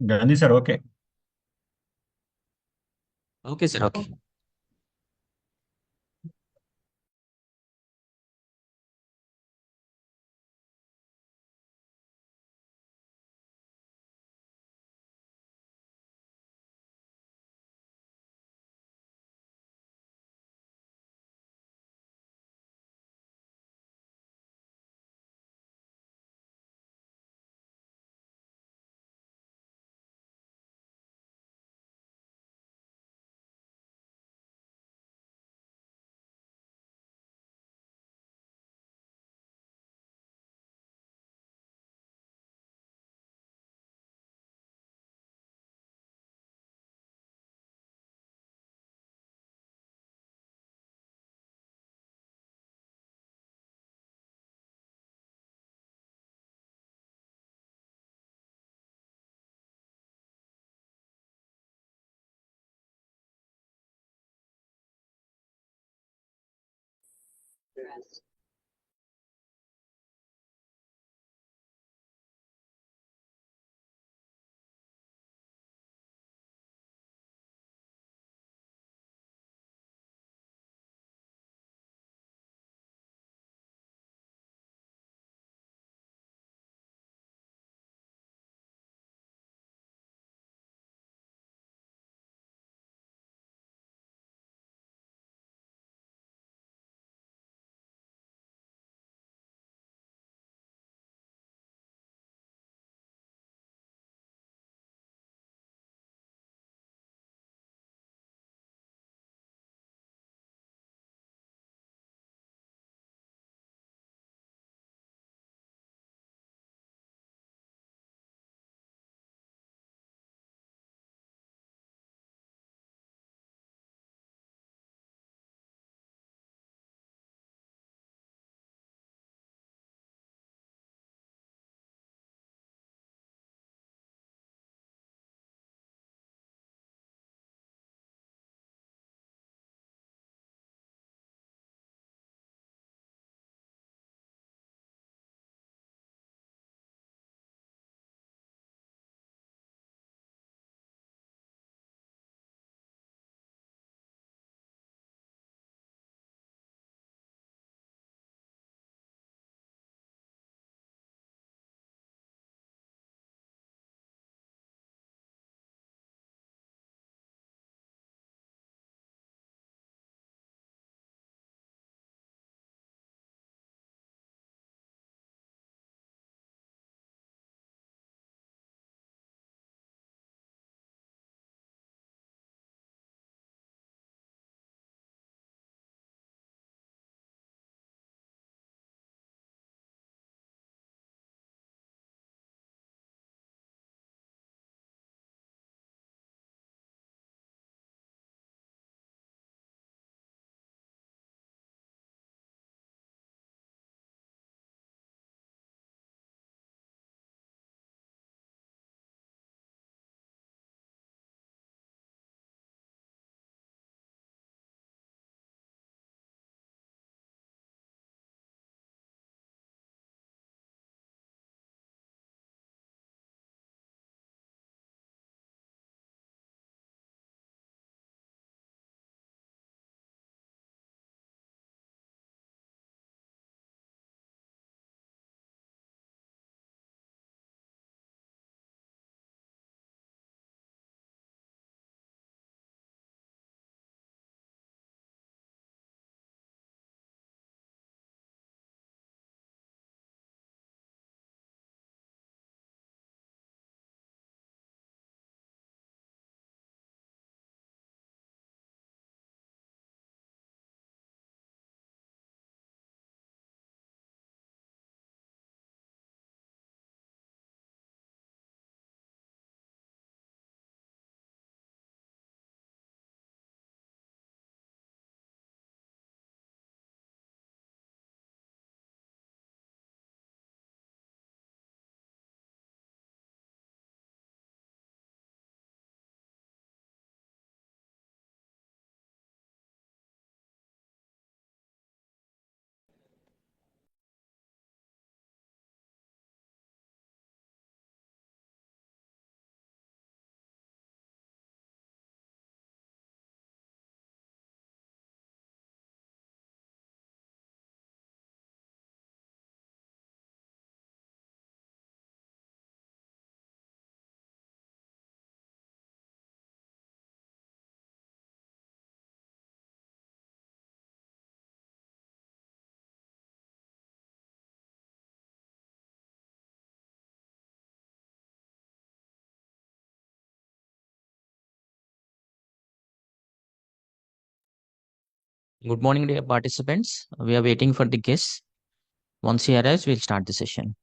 Gandhi sir, okay. Okay sir, okay. Good morning, dear participants. We are waiting for the guests. Once he arrives, we'll start the session.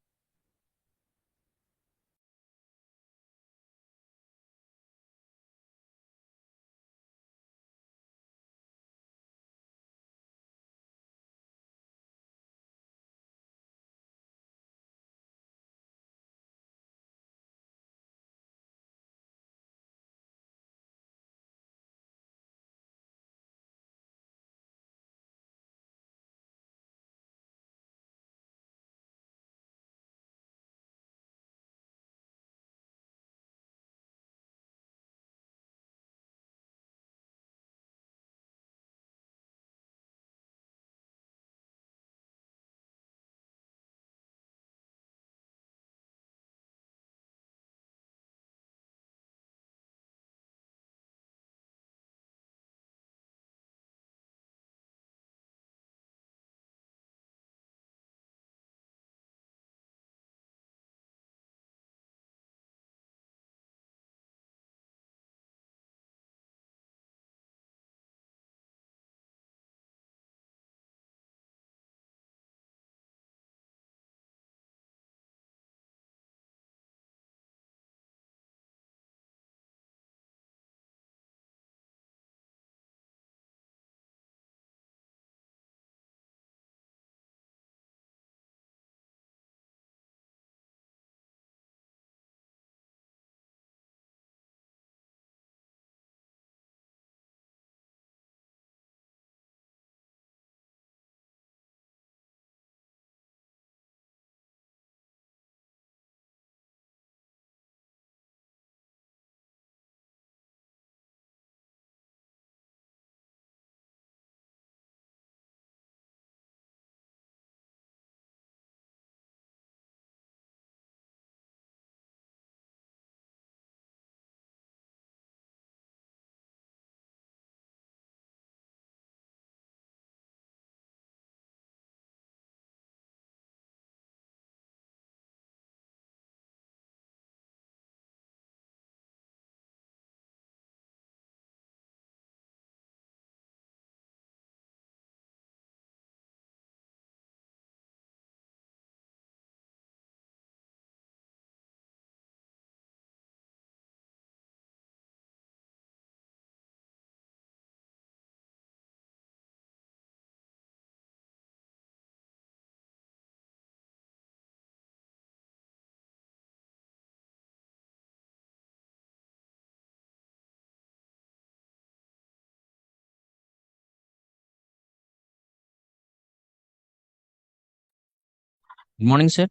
Good morning, sir.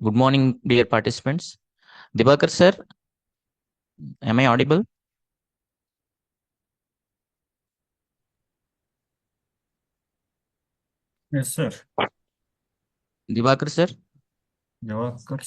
Good morning, dear participants. Dibakar, sir, am I audible? Yes, sir. Dibakar, sir. Javakar.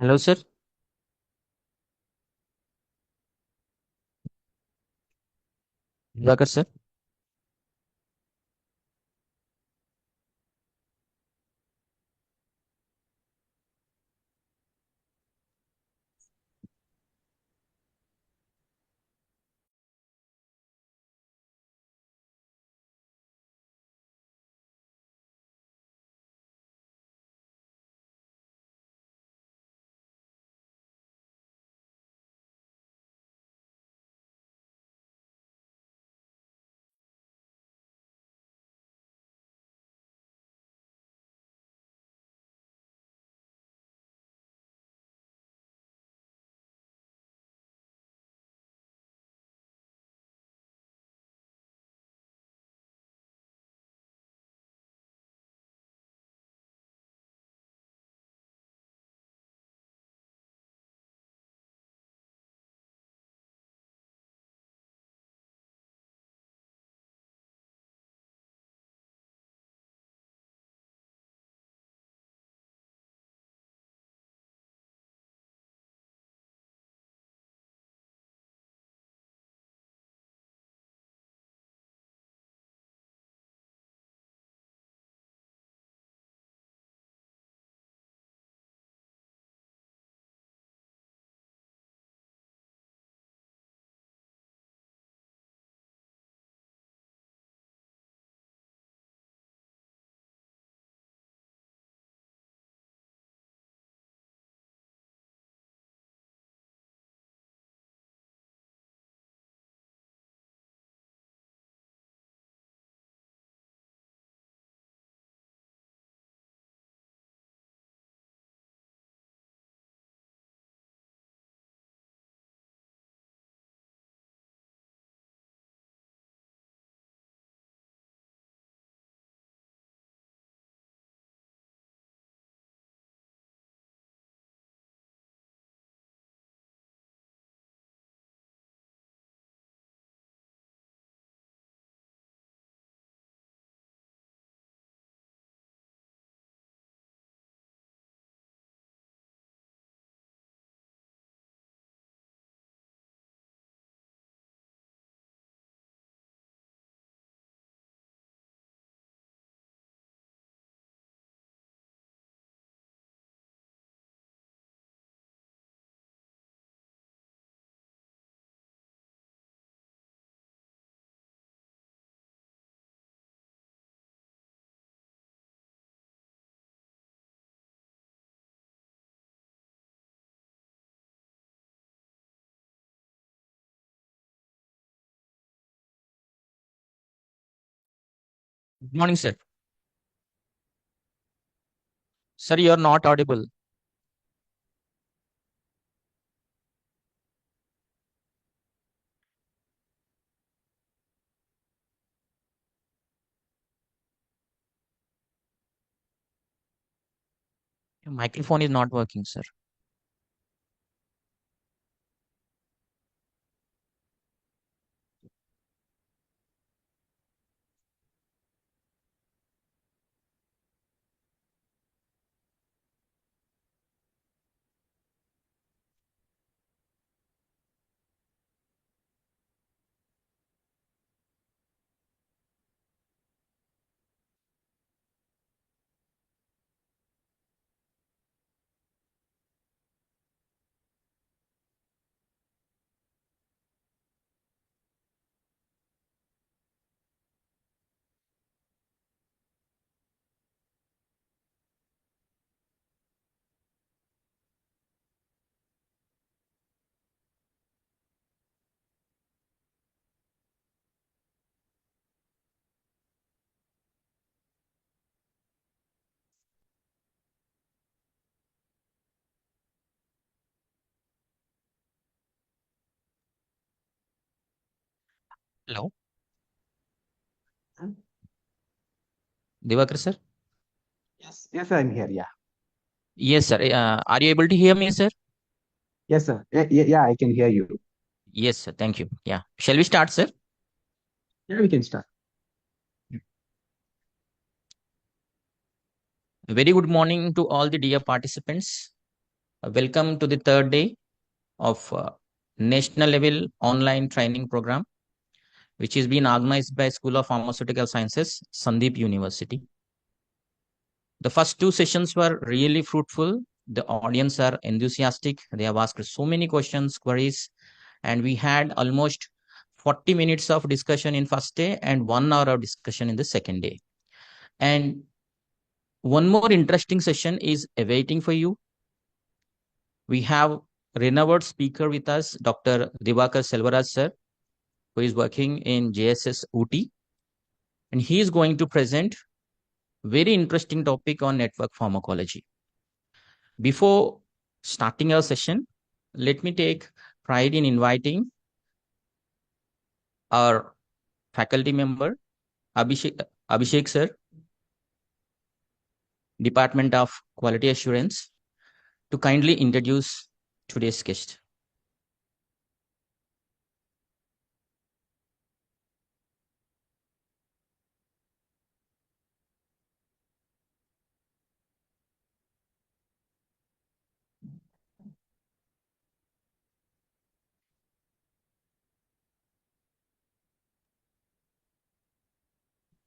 Hello, sir. Diwakar, sir. Good morning, sir. Sir, you are not audible. Your microphone is not working, sir. Hello, Diwakar, sir. Yes, I'm here. Yeah. Yes, sir. Are you able to hear me, sir? Yes, sir. Yeah, I can hear you. Yes, sir. Thank you. Yeah. Shall we start, sir? Yeah, we can start. Very good morning to all the dear participants. Welcome to the third day of national level online training program, which is being organized by School of Pharmaceutical Sciences, Sandip University. The first two sessions were really fruitful. The audience are enthusiastic. They have asked so many questions, queries, and we had almost 40 minutes of discussion in first day and 1 hour of discussion in the second day. And one more interesting session is awaiting for you. We have renowned speaker with us, Dr. Divakar Selvaraj sir, who is working in JSS UT, and he is going to present very interesting topic on network pharmacology. Before starting our session, let me take pride in inviting our faculty member, Abhishek sir, Department of Quality Assurance, to kindly introduce today's guest.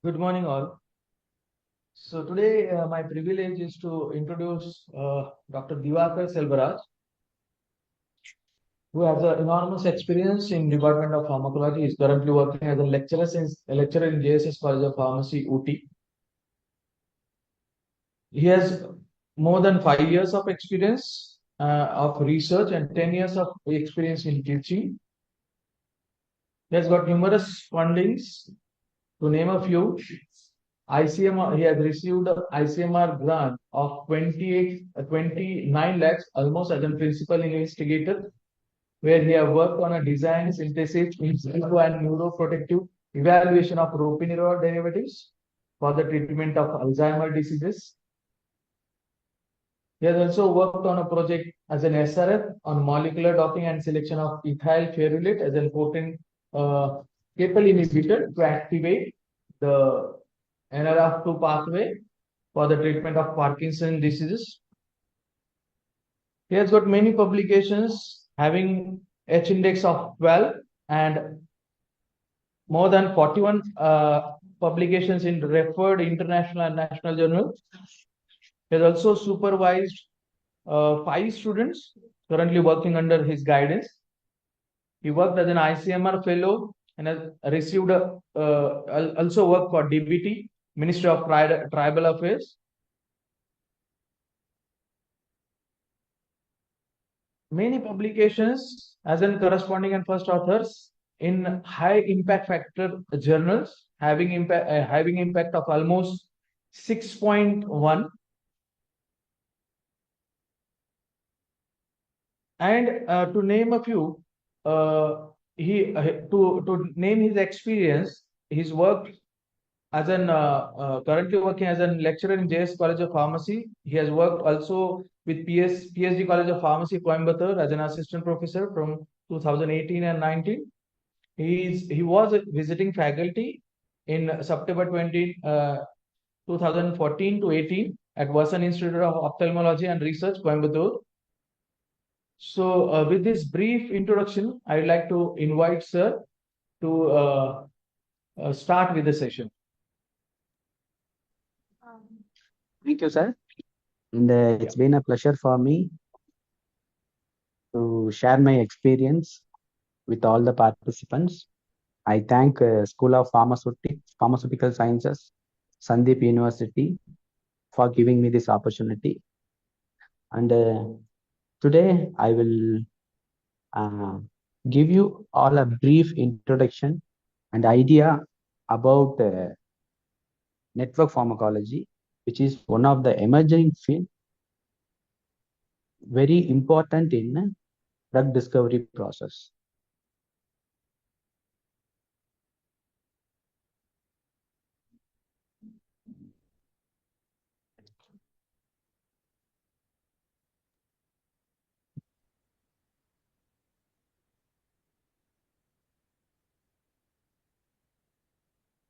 Good morning, all. So today, my privilege is to introduce Dr. Divakar Selvaraj, who has an enormous experience in Department of Pharmacology. He is currently working as a lecturer in JSS College of Pharmacy, UT. He has more than 5 years of experience of research and 10 years of experience in teaching. He has got numerous fundings. To name a few, ICMR, he has received a ICMR grant of 29 lakhs almost as a principal investigator, where he has worked on a design, synthesis, in silico and neuroprotective evaluation of ropinirole derivatives for the treatment of Alzheimer's diseases. He has also worked on a project as an SRF on molecular docking and selection of ethyl ferulate as a potent capable inhibitor to activate the NRF2 pathway for the treatment of Parkinson's diseases. He has got many publications having H index of 12 and more than 41 publications in referred international and national journals. He has also supervised 5 students currently working under his guidance. He worked as an ICMR fellow and has received also worked for DBT, Ministry of Tribal Affairs. Many publications as in corresponding and first authors in high impact factor journals having impact of almost 6.1, and to name a few, he to name his experience, he's worked as an currently working as a lecturer in JS College of Pharmacy. He has worked also with PhD College of Pharmacy, Coimbatore, as an assistant professor from 2018 and 19. He was a visiting faculty in September 2014 to 18 at Vasan Institute of Ophthalmology and Research, Coimbatore. So, with this brief introduction, I would like to invite Sir to start with the session. Thank you, sir. And it's been a pleasure for me to share my experience with all the participants. I thank School of Pharmaceutical Sciences, Sandip University, for giving me this opportunity. And today I will uh, give you all a brief introduction and idea about network pharmacology, which is one of the emerging field, very important in drug discovery process.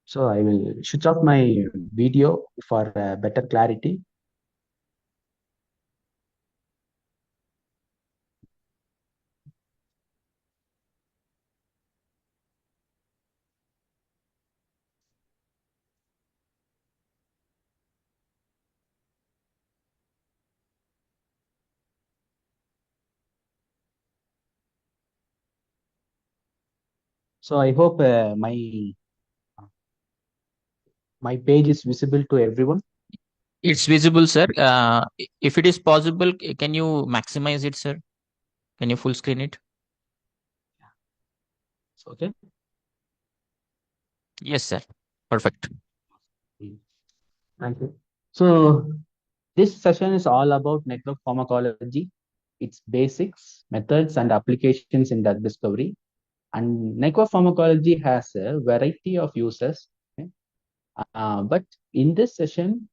So I will switch off my video for better clarity. So I hope my page is visible to everyone. It's visible, sir. If it is possible, can you maximize it, sir? Can you full screen it? Okay. Yes, sir. Perfect. Thank you. So this session is all about network pharmacology, its basics, methods, and applications in drug discovery. And network pharmacology has a variety of uses. Okay? But in this session,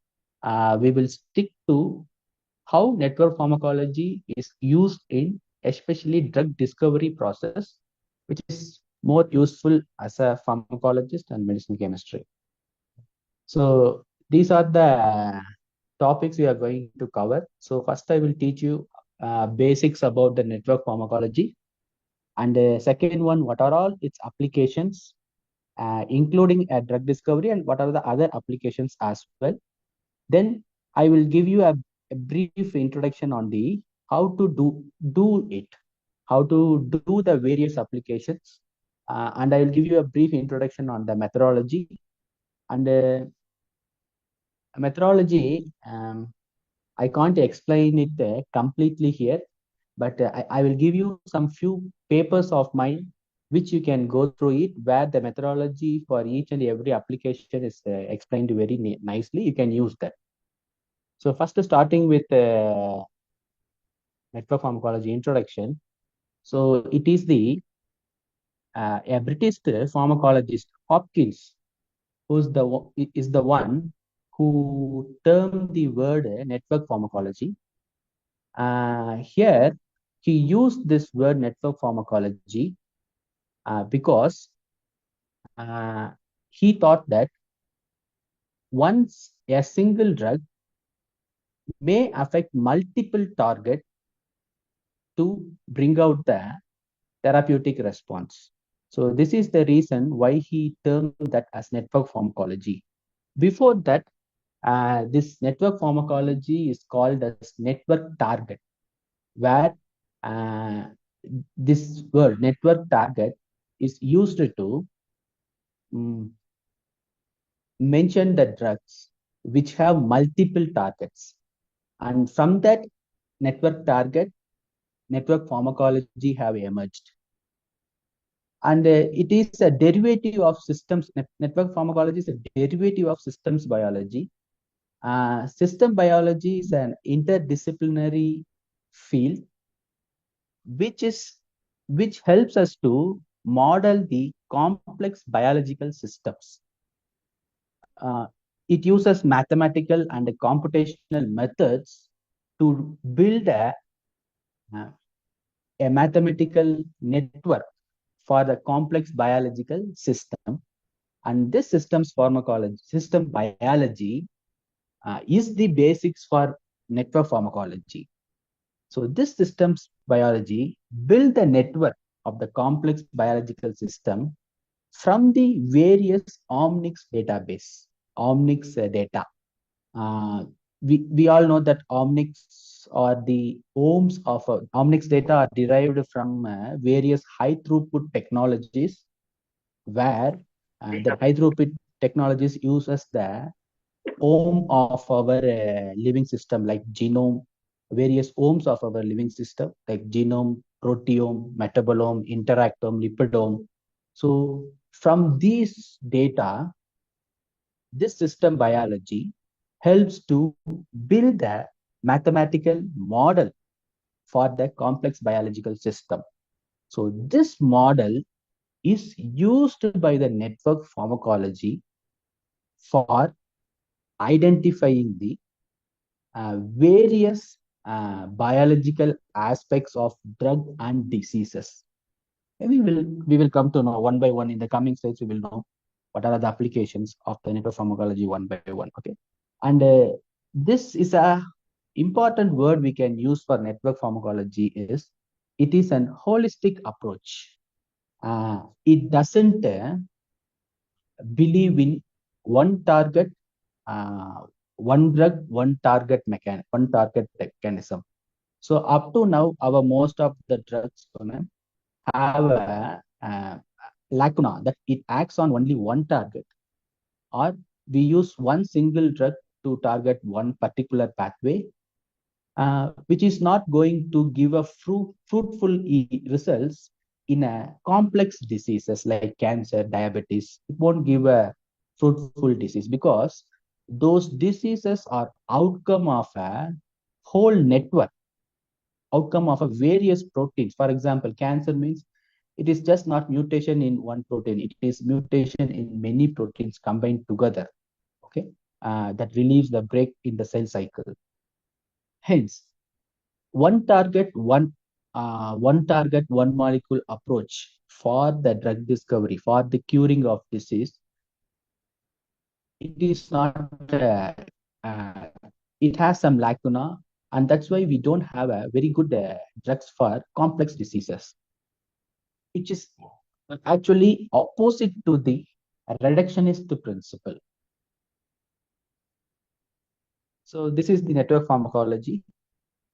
we will stick to how network pharmacology is used in especially drug discovery process, which is more useful as a pharmacologist and medicinal chemistry. So these are the topics we are going to cover. So first I will teach you basics about the network pharmacology. And the second one, what are all its applications, including drug discovery, and what are the other applications as well. Then I will give you a brief introduction on the how to do it, how to do the various applications, and I will give you a brief introduction on the methodology. And methodology, I can't explain it completely here, but I will give you some few papers of mine which you can go through it, where the methodology for each and every application is explained very nicely. You can use that. So first, starting with network pharmacology introduction. So it is a British pharmacologist Hopkins is the one who termed the word network pharmacology. Here, he used this word network pharmacology because he thought that once a single drug may affect multiple targets to bring out the therapeutic response. So this is the reason why he termed that as network pharmacology. Before that, this network pharmacology is called as network target, where uh, this word network target is used to mention the drugs which have multiple targets. And from that network target, network pharmacology have emerged. And it is a derivative of systems. Network pharmacology is a derivative of systems biology. System biology is an interdisciplinary field which helps us to model the complex biological systems. It uses mathematical and computational methods to build a mathematical network for the complex biological system. And this system biology is the basics for network pharmacology. So this systems biology build the network of the complex biological system from the various omics database, omics data. We all know that omics or the ohms of omics data are derived from various high throughput technologies, where the high throughput technologies uses the ohm of our living system, like genome, various ohms of our living system, like genome, proteome, metabolome, interactome, lipidome. So from these data, this system biology helps to build a mathematical model for the complex biological system. So this model is used by the network pharmacology for identifying the various biological aspects of drug and diseases. We will come to know one by one in the coming slides. We will know what are the applications of the network pharmacology one by one. Okay, and this is a important word we can use for network pharmacology is it is an holistic approach. It doesn't believe in one target, uh, one drug, one target mechanism. So up to now, our most of the drugs have lacuna, that it acts on only one target, or we use one single drug to target one particular pathway, which is not going to give a fruitful results in a complex diseases like cancer, diabetes. It won't give a fruitful disease because those diseases are outcome of a whole network, outcome of a various proteins. For example, cancer means it is just not mutation in one protein, it is mutation in many proteins combined together, okay, that relieves the break in the cell cycle. Hence, one target, one molecule approach for the drug discovery, for the curing of disease, it is not, uh, it has some lacuna, and that's why we don't have a very good drugs for complex diseases, which is actually opposite to the reductionist principle. So this is the network pharmacology.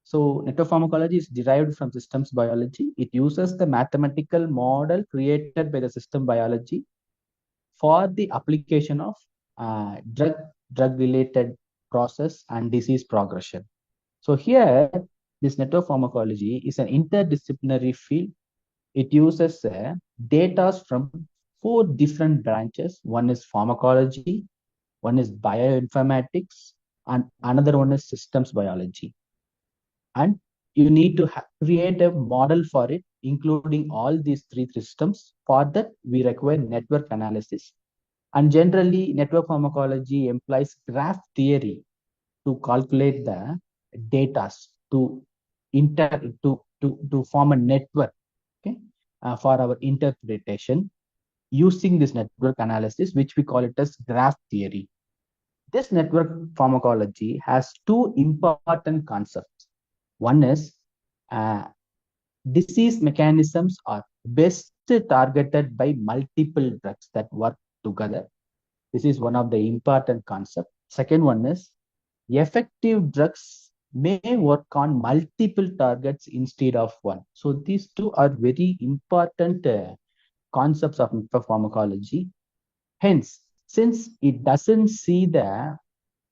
So network pharmacology is derived from systems biology. It uses the mathematical model created by the system biology for the application of drug-related process and disease progression. So here, this network pharmacology is an interdisciplinary field. It uses data from 4 different branches. One is pharmacology, one is bioinformatics, and another one is systems biology. And you need to create a model for it, including all these 3 systems. For that, we require network analysis. And generally, network pharmacology implies graph theory to calculate the data, to form a network, okay, for our interpretation using this network analysis, which we call it as graph theory. This network pharmacology has 2 important concepts. One is disease mechanisms are best targeted by multiple drugs that work together. This is one of the important concepts. Second one is effective drugs may work on multiple targets instead of one. So these 2 are very important concepts of pharmacology. Hence, since it doesn't see the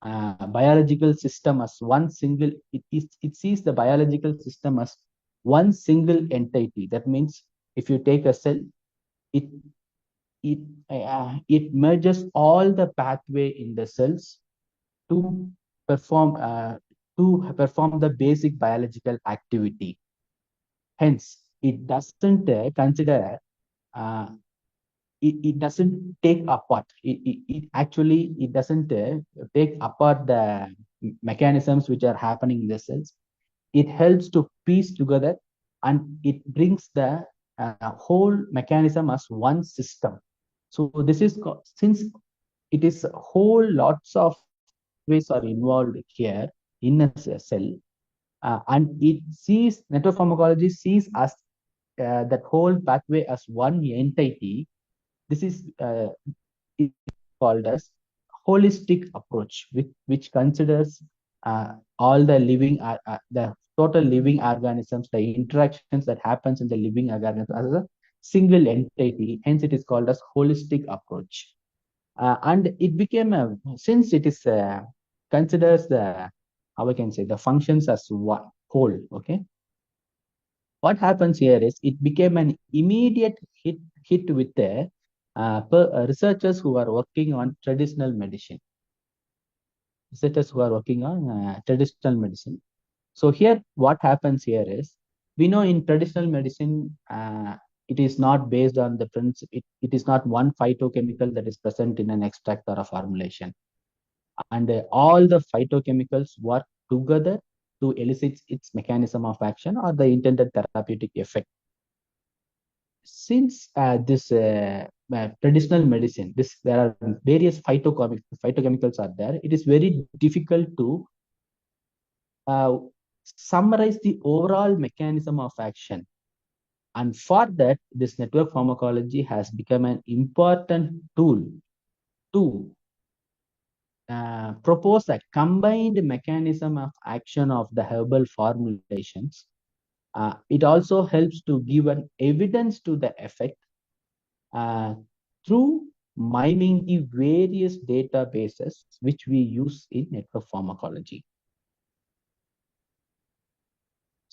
biological system as one single, it sees the biological system as one single entity. That means if you take a cell, it merges all the pathway in the cells to perform the basic biological activity. Hence, it doesn't consider, it doesn't take apart. It actually it doesn't take apart the mechanisms which are happening in the cells. It helps to piece together, and it brings the whole mechanism as one system. So this is since it is whole lots of ways are involved here in a cell, and it sees, network pharmacology sees as that whole pathway as one entity. This is called as holistic approach, which considers all the the total living organisms, the interactions that happens in the living organisms as a single entity. Hence, it is called as holistic approach. And it became since it is considers the, how I can say, the functions as one whole. Okay, what happens here is it became an immediate hit with the researchers who are working on traditional medicine. Researchers who are working on traditional medicine. So here, what happens here is, we know in traditional medicine, it is not based on the principle. It is not one phytochemical that is present in an extract or a formulation, and all the phytochemicals work together to elicit its mechanism of action or the intended therapeutic effect. Since this traditional medicine, there are various phytochemicals are there, it is very difficult to summarize the overall mechanism of action. And for that, this network pharmacology has become an important tool to propose a combined mechanism of action of the herbal formulations. It also helps to give an evidence to the effect, through miming the various databases which we use in network pharmacology.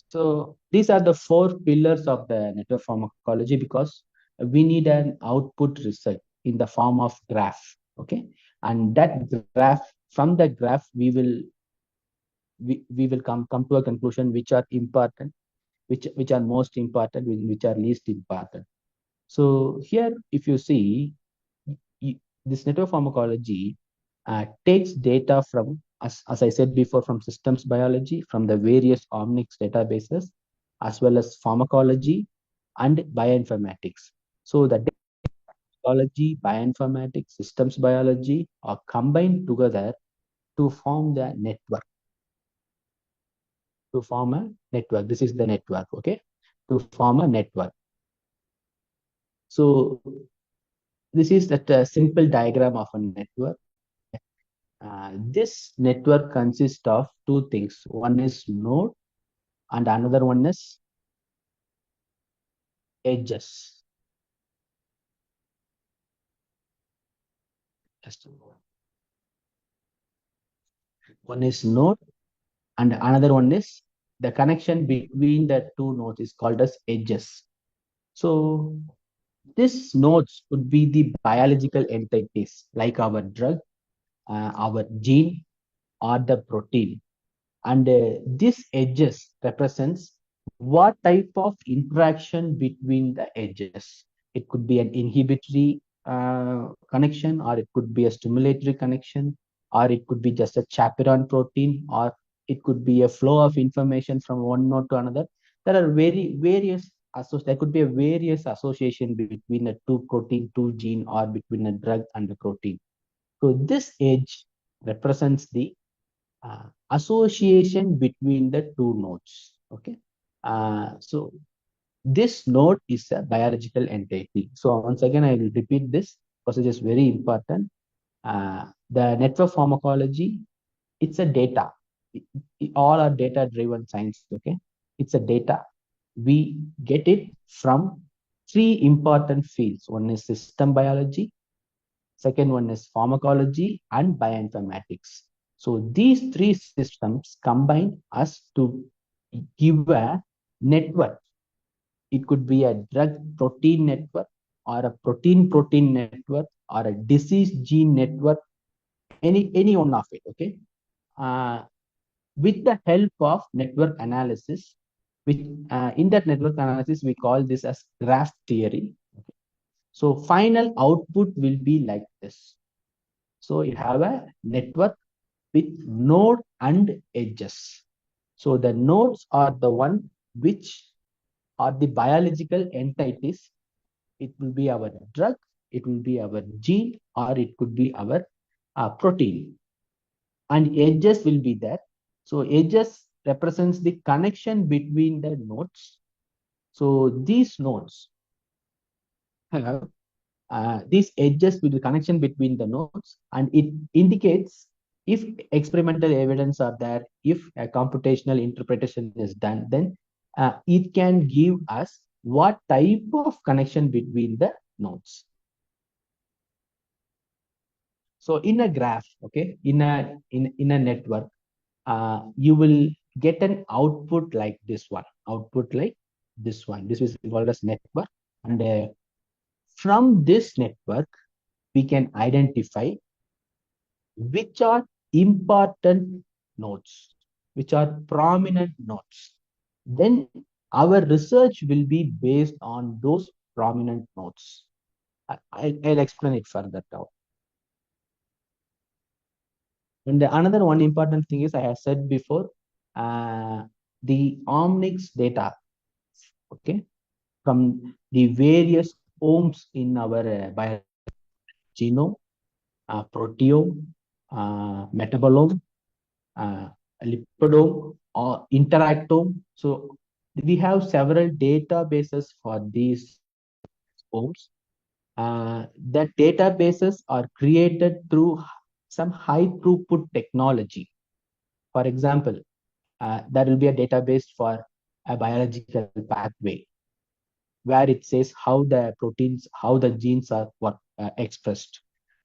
So these are the 4 pillars of the network pharmacology, because we need an output result in the form of graph. Okay, and that graph, from the graph we will come to a conclusion which are important, which are most important, which are least important. So here, if you see, this network pharmacology takes data from, as I said before, from systems biology, from the various omics databases, as well as pharmacology and bioinformatics. So the biology, bioinformatics, systems biology are combined together to form the network. To form a network. This is the network, okay? To form a network. So this is that simple diagram of a network. This network consists of 2 things. One is node and another one is edges. One is node and another one is the connection between the 2 nodes is called as edges. So these nodes would be the biological entities like our drug, our gene, or the protein. And this edges represents what type of interaction between the edges. It could be an inhibitory connection, or it could be a stimulatory connection, or it could be just a chaperone protein, or it could be a flow of information from one node to another. There are there could be a various association between a 2 protein, 2 gene, or between a drug and a protein. So this edge represents the association between the 2 nodes. Okay, so this node is a biological entity. So once again, I will repeat this because it is very important. The network pharmacology, it's a data. All are data driven science. Okay, it's a data. We get it from 3 important fields. One is system biology, second one is pharmacology, and bioinformatics. So these 3 systems combine us to give a network. It could be a drug protein network, or a protein network, or a disease gene network, any one of it. Okay, with the help of network analysis, which in that network analysis we call this as graph theory. Okay. So final output will be like this. So you have a network with node and edges. So the nodes are the one which are the biological entities. It will be our drug, it will be our gene, or it could be our protein. And edges will be there. So edges represents the connection between the nodes. So these nodes have these edges with the connection between the nodes, and it indicates if experimental evidence are there, if a computational interpretation is done, then it can give us what type of connection between the nodes. So in a graph, okay, in a network, you will get an output like this one, This is called as network, and from this network, we can identify which are important nodes, which are prominent nodes. Then our research will be based on those prominent nodes. I'll explain it further now. And another one important thing is, I have said before, the omics data, okay, from the various omes in our genome, proteome, metabolome, lipidome, or interactome. So we have several databases for these omes. The databases are created through some high throughput technology. For example, there will be a database for a biological pathway. where it says how the proteins, how the genes are expressed.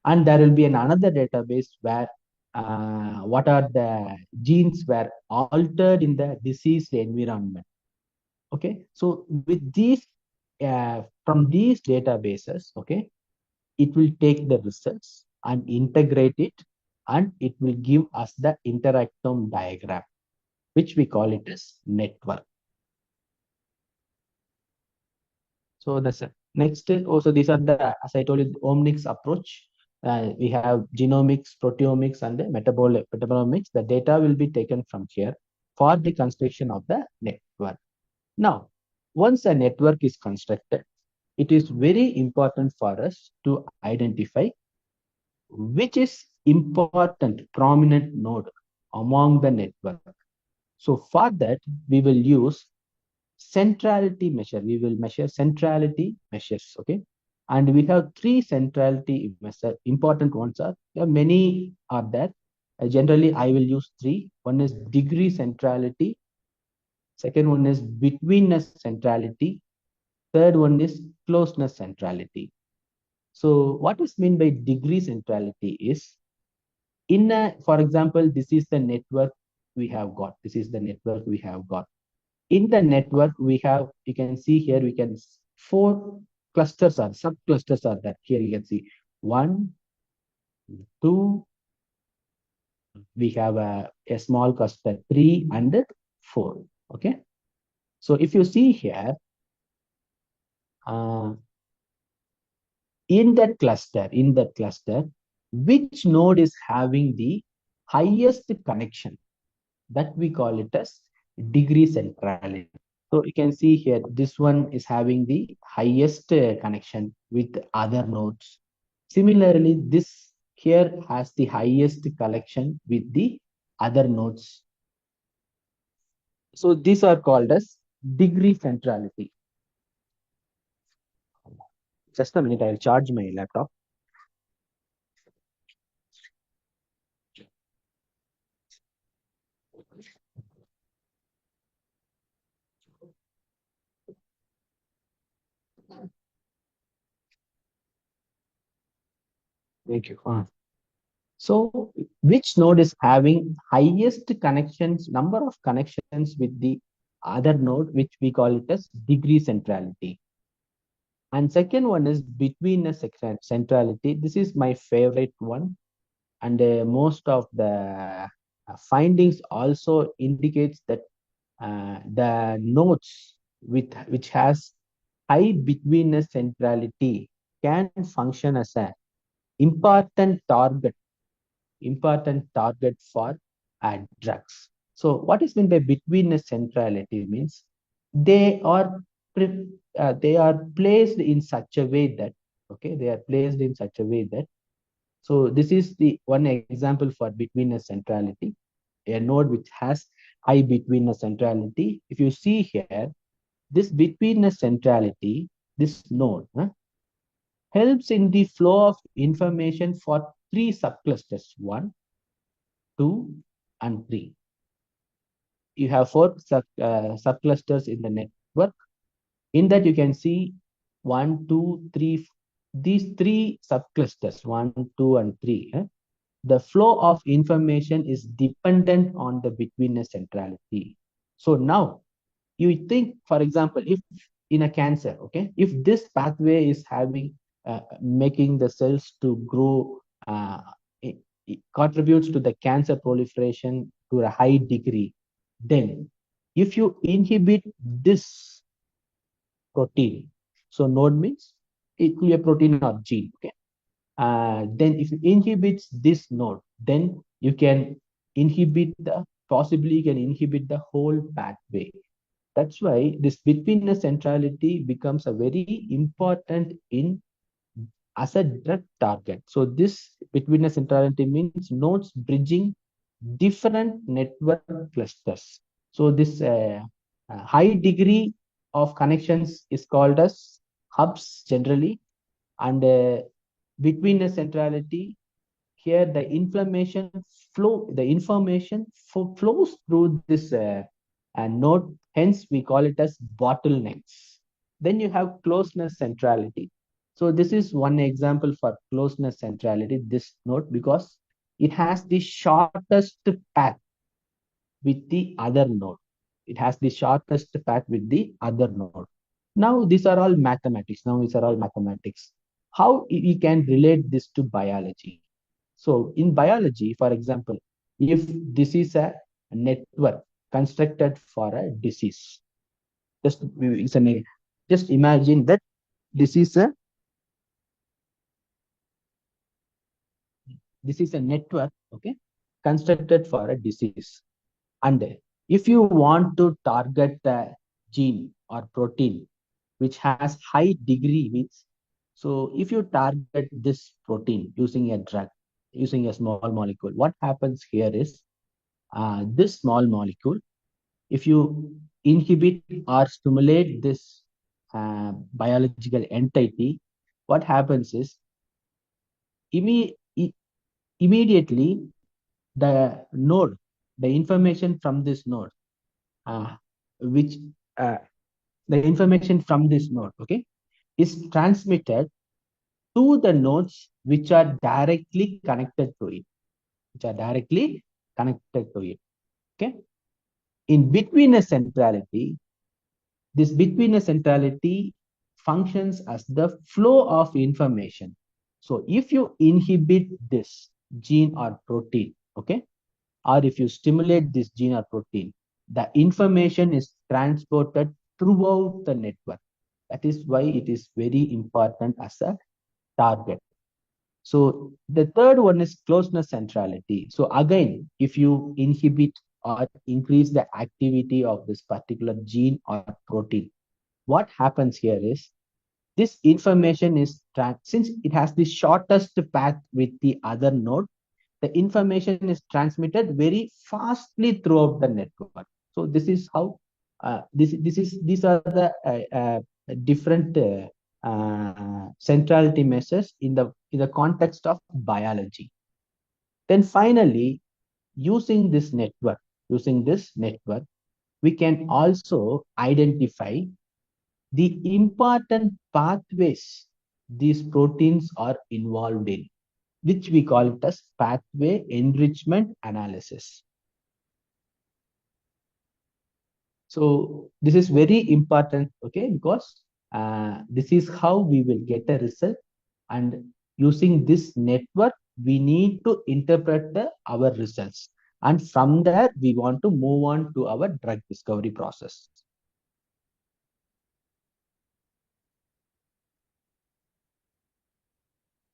And there will be another database where what are the genes were altered in the diseased environment. Okay, so with these, from these databases, okay, it will take the results and integrate it, and it will give us the interactome diagram, which we call it as network. So that's it. Next is also, these are the, as I told you, the omics approach. We have genomics, proteomics, and the metabolomics. The data will be taken from here for the construction of the network. Now, once a network is constructed, it is very important for us to identify which is important prominent node among the network. So for that, we will use centrality measure. We will measure centrality measures, okay? And we have three centrality measure. Important ones are, many are there. Generally, I will use three. One is degree centrality. Second one is betweenness centrality. Third one is closeness centrality. So what is meant by degree centrality is, in a, for example, this is the network we have got. This is the network we have got. In the network, we have, you can see here, we can, 4 clusters are, sub-clusters are that. Here you can see 1, 2, we have a small cluster 3 and 4. Okay. So if you see here, in that cluster, which node is having the highest connection? That we call it as degree centrality. So you can see here, this one is having the highest connection with other nodes. Similarly, this here has the highest connection with the other nodes. So these are called as degree centrality. Just a minute, I'll charge my laptop. Thank you. So which node is having highest connections, number of connections with the other node, which we call it as degree centrality. And second one is betweenness centrality. This is my favorite one. And most of the findings also indicates that the nodes which has high betweenness centrality can function as a important target for drugs. So what is meant by betweenness centrality means they are placed in such a way that, okay, they are placed in such a way that, so this is the one example for betweenness centrality, a node which has high betweenness centrality. If you see here, this betweenness centrality, this node helps in the flow of information for 3 subclusters, 1, 2, and 3. You have 4 subclusters in the network. In that, you can see 1, 2, 3, these 3 subclusters, 1, 2, and 3. The flow of information is dependent on the betweenness centrality. So now, you think, for example, if in a cancer, okay, if this pathway is having, making the cells to grow, it contributes to the cancer proliferation to a high degree, then if you inhibit this protein, so node means it will be a protein or gene, okay, then if you inhibit this node, then you can possibly can inhibit the whole pathway. That's why this betweenness centrality becomes a very important in as a drug target. So this betweenness centrality means nodes bridging different network clusters. So this high degree of connections is called as hubs generally, and betweenness centrality, here the information flows through this node. Hence we call it as bottlenecks. Then you have closeness centrality. So this is one example for closeness centrality, this node, because it has the shortest path with the other node. It has the shortest path with the other node. Now these are all mathematics. How we can relate this to biology? So in biology, for example, if this is a network constructed for a disease, just it's a just imagine that this is a network, okay, constructed for a disease. And if you want to target the gene or protein which has high degree with, so if you target this protein using a drug, using a small molecule, what happens here is this small molecule, if you inhibit or stimulate this biological entity, what happens is imme- immediately the node, the information from this node, uh, which uh, the information from this node, okay, is transmitted to the nodes which are directly connected to it, okay. In between a centrality, this between a centrality functions as the flow of information. So if you inhibit this gene or protein, okay, or if you stimulate this gene or protein, the information is transported throughout the network. That is why it is very important as a target. So the third one is closeness centrality. So again, if you inhibit or increase the activity of this particular gene or protein, what happens here is this information is, since it has the shortest path with the other node, the information is transmitted very fastly throughout the network. So this is how these are the different centrality measures in the context of biology. Then finally, using this network, we can also identify the important pathways these proteins are involved in, which we call it as pathway enrichment analysis. So this is very important, okay, because this is how we will get a result. And using this network, we need to interpret our results. And from there, we want to move on to our drug discovery process.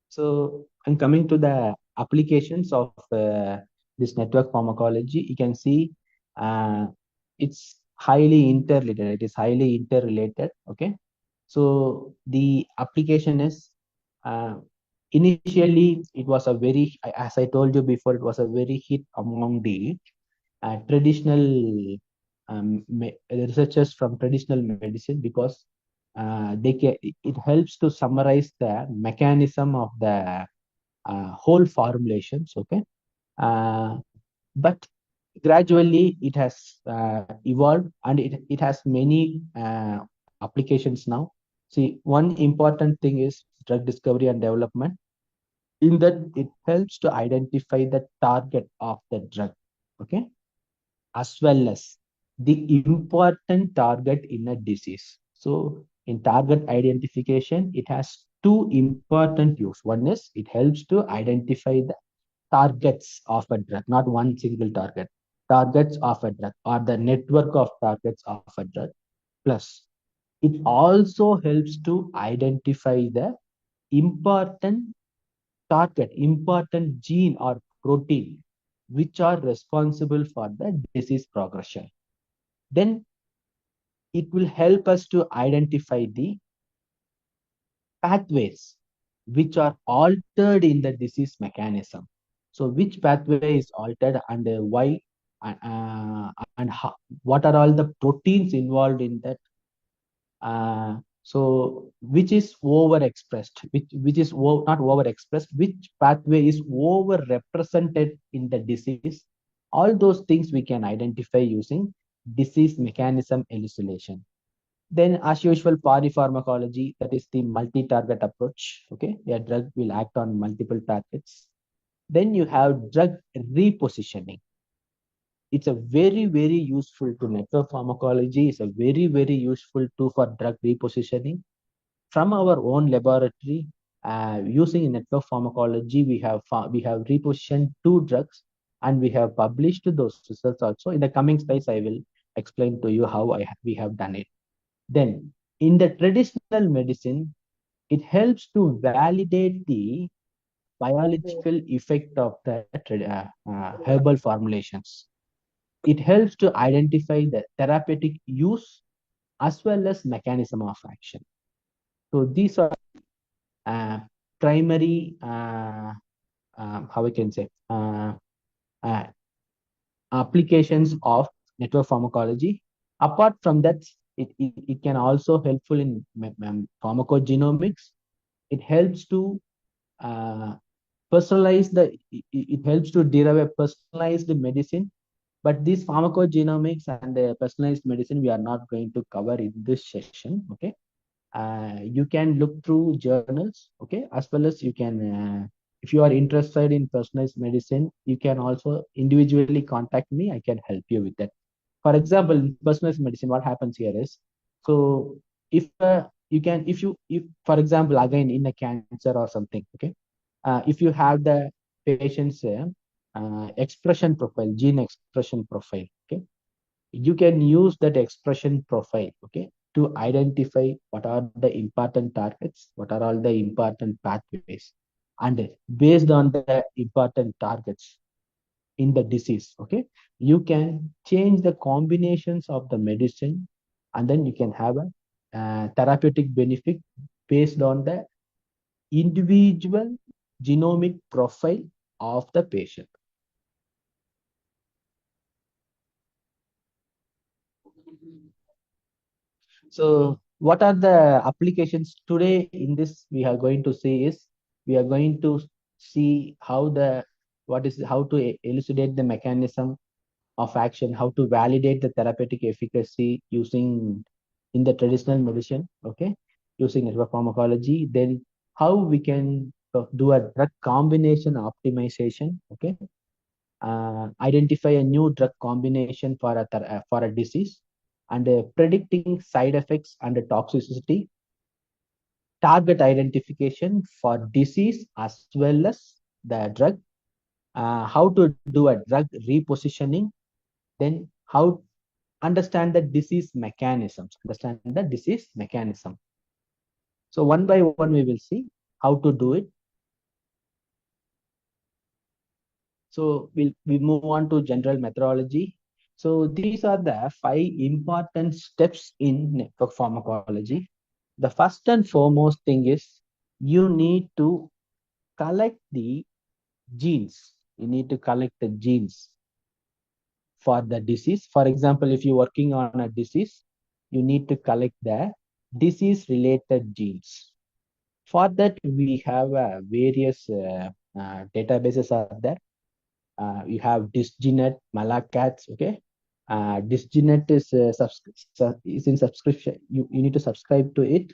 So I'm coming to the applications of this network pharmacology. You can see it's highly interrelated. It is highly interrelated. Okay. So the application is initially it was a very, as I told you before, it was a very hit among the traditional researchers from traditional medicine, because it helps to summarize the mechanism of the whole formulations, okay. But gradually it has evolved, and it has many applications now. See, one important thing is drug discovery and development, in that it helps to identify the target of the drug, okay, as well as the important target in a disease. So in target identification, it has two important use. One is it helps to identify the targets of a drug, not one single target, targets of a drug or the network of targets of a drug. Plus, it also helps to identify the important important gene or protein which are responsible for the disease progression. Then it will help us to identify the pathways which are altered in the disease mechanism. So which pathway is altered, and why, and how, what are all the proteins involved in that. So which is overexpressed, which is not overexpressed, which pathway is overrepresented in the disease. All those things we can identify using disease mechanism elucidation. Then, as usual, pharmacology, that is the multi-target approach. Okay, a drug will act on multiple targets. Then you have drug repositioning. It's a very useful to network pharmacology. It's a very useful tool for drug repositioning. From our own laboratory, using network pharmacology, we have repositioned 2 drugs, and we have published those results also. In the coming slides, I will explain to you how we have done it. Then, in the traditional medicine, it helps to validate the biological effect of the herbal formulations. It helps to identify the therapeutic use as well as mechanism of action. So these are uh, primary, how we can say, uh, applications of network pharmacology. Apart from that, it can also helpful in pharmacogenomics. It helps to uh, personalize it helps to derive a personalized medicine. But this pharmacogenomics and personalized medicine, we are not going to cover in this session. Okay, you can look through journals. Okay, as well as you can, if you are interested in personalized medicine, you can also individually contact me. I can help you with that. For example, in personalized medicine, what happens here is, so if you can, if for example, again in a cancer or something, okay, if you have the patient's expression profile, gene expression profile, okay, you can use that expression profile, okay, to identify what are the important targets, what are all the important pathways, and based on the important targets in the disease, okay, you can change the combinations of the medicine, and then you can have a therapeutic benefit based on the individual genomic profile of the patient. So what are the applications today in this we are going to see is, we are going to see how how to elucidate the mechanism of action, how to validate the therapeutic efficacy using in the traditional medicine, okay, using network pharmacology. Then how we can do a drug combination optimization, okay, identify a new drug combination for a disease, and predicting side effects and toxicity, target identification for disease as well as the drug, how to do a drug repositioning, then how understand the disease mechanisms, understand the disease mechanism. So one by one we will see how to do it. So we move on to general methodology. So these are the 5 important steps in network pharmacology. The first and foremost thing is, you need to collect the genes. You need to collect the genes for the disease. For example, if you're working on a disease, you need to collect the disease related genes. For that, we have various databases are there. You have DisGenet, Malacats, okay. DisGenet is in subscription. You need to subscribe to it.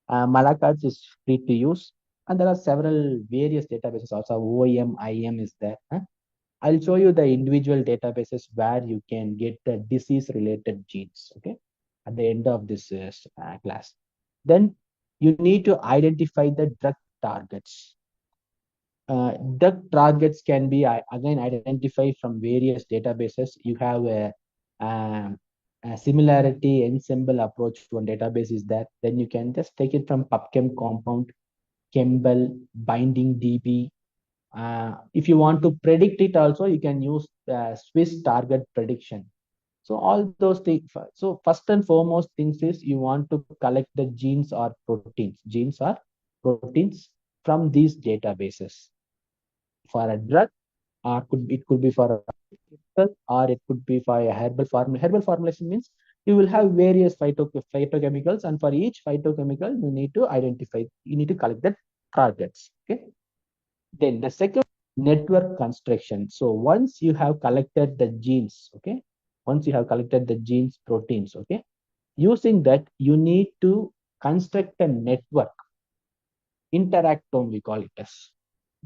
Malacats is free to use, and there are several various databases also. OEM, IM is there. I'll show you the individual databases where you can get the disease-related genes, okay, at the end of this class. Then you need to identify the drug targets. Drug targets can be again identified from various databases. You have a similarity ensemble approach to one database is that. Then you can just take it from PubChem compound, Chembl, Binding DB. If you want to predict it also, you can use Swiss target prediction. So all those things. So first and foremost things is, you want to collect the genes or proteins from these databases for a drug, or it could be for a, or it could be for a herbal formula. Herbal formulation means you will have various phytochemicals, and for each phytochemical you need to identify, you need to collect the targets. Okay. Then the second, network construction. So once you have collected the genes, okay, once you have collected the genes, proteins, okay, Using that, you need to construct a network, interactome we call it as.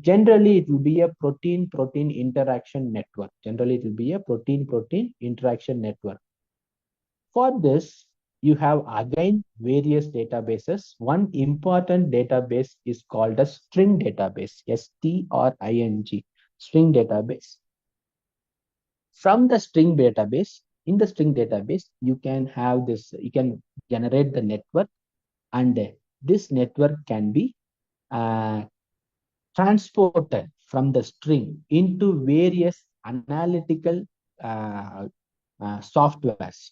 Generally, it will be a protein-protein interaction network. Generally, it will be a protein-protein interaction network. For this, you have again various databases. One important database is called a string database, S-T-R-I-N-G, string database. From the string database, in the string database, you can have this, you can generate the network, and this network can be transported from the string into various analytical softwares.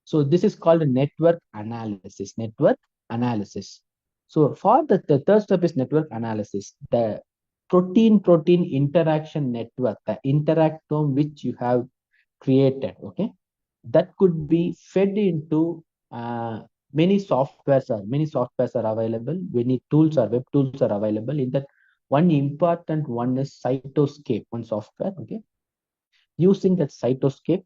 So this is called a network analysis. Network analysis. So for the third step is network analysis. The protein-protein interaction network, the interactome which you have created, okay, that could be fed into many softwares are available. Many tools are web tools are available. In that, one important one is Cytoscape, one software. Okay, using that Cytoscape,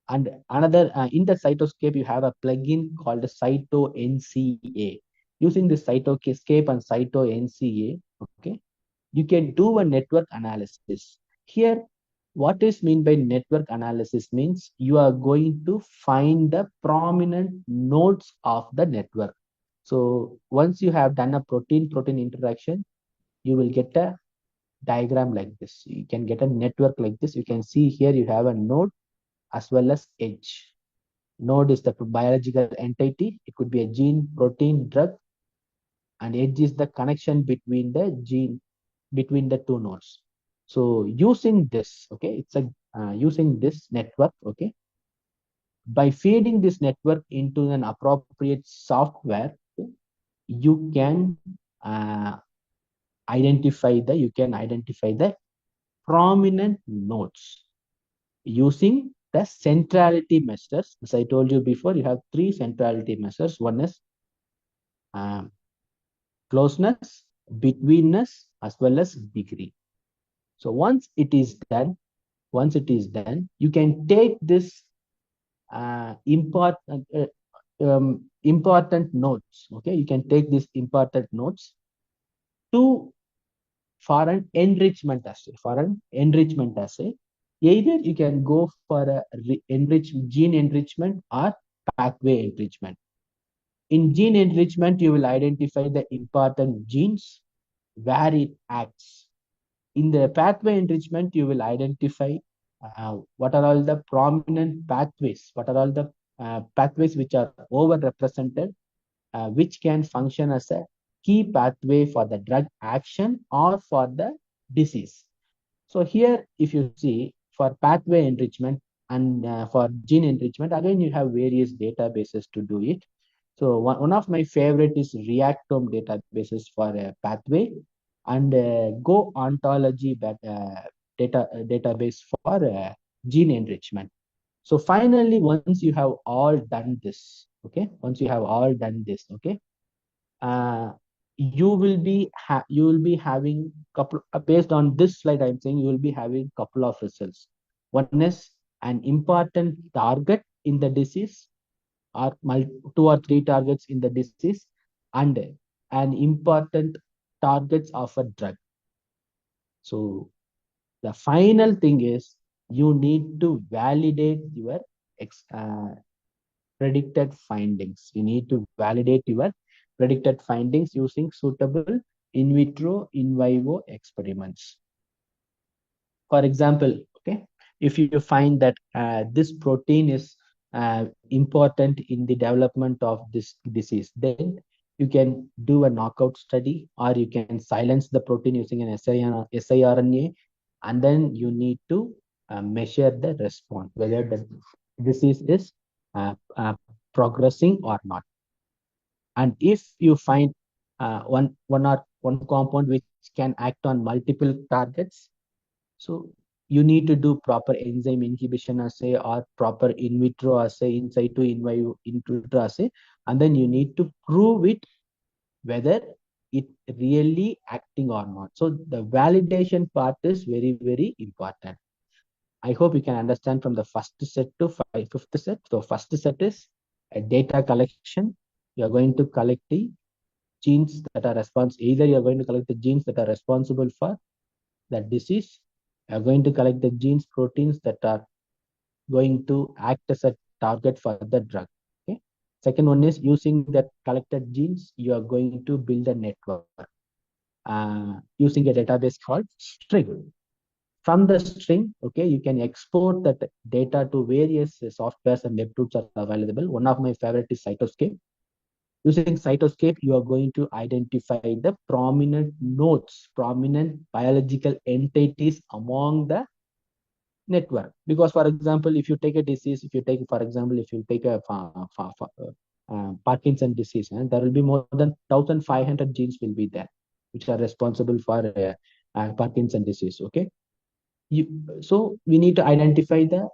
and another in the Cytoscape you have a plugin called CytoNCA. Using the Cytoscape and CytoNCA, okay, you can do a network analysis. Here, what is mean by network analysis means you are going to find the prominent nodes of the network. So once you have done a protein-protein interaction, you will get a diagram like this. You can get a network like this. You can see here you have a node as well as edge. Node is the biological entity. It could be a gene, protein, drug, and edge is the connection between the gene, between the two nodes. So using this, okay, it's a using this network, okay, by feeding this network into an appropriate software, okay, you can identify the prominent nodes using the centrality measures. As I told you before, you have three centrality measures. One is closeness, betweenness, as well as degree. So once it is done, you can take this important nodes. Okay, you can take these important nodes to for an enrichment assay. Either you can go for a gene enrichment or pathway enrichment. In gene enrichment, you will identify the important genes where it acts. In the pathway enrichment, you will identify what are all the prominent pathways, pathways which are overrepresented, which can function as a key pathway for the drug action or for the disease. So here, if you see, for pathway enrichment and for gene enrichment, again, you have various databases to do it. So one of my favorite is Reactome databases for a pathway, and Go Ontology database for gene enrichment. So finally, once you have all done this, okay, you will be having couple based on this slide. I'm saying you will be having couple of results. One is an important target in the disease, or two or three targets in the disease, and an important targets of a drug. So the final thing is you need to validate your predicted findings. You need to validate your predicted findings using suitable in vitro, in vivo experiments. For example, okay, if you find that this protein is important in the development of this disease, then you can do a knockout study, or you can silence the protein using an siRNA, and then you need to measure the response, whether the disease is progressing or not. And if you find one compound which can act on multiple targets, so you need to do proper enzyme inhibition assay or proper in vitro assay, in situ, in vitro assay, and then you need to prove it whether it really acting or not. So the validation part is very, very important. I hope you can understand from the first set to fifth set. So first set is data collection. You are going to collect the genes that are responsible. Either you are going to collect the genes that are responsible for that disease. You are going to collect the genes, proteins that are going to act as a target for the drug. Okay. Second one is using that collected genes, you are going to build a network using a database called string. From the string, okay, you can export that data to various softwares and web tools are available. One of my favorite is Cytoscape. Using Cytoscape, you are going to identify the prominent nodes, prominent biological entities among the network. Because, for example, if you take a disease, if you take, for example, if you take a Parkinson disease, and there will be more than 1,500 genes will be there, which are responsible for Parkinson disease. Okay, so we need to identify the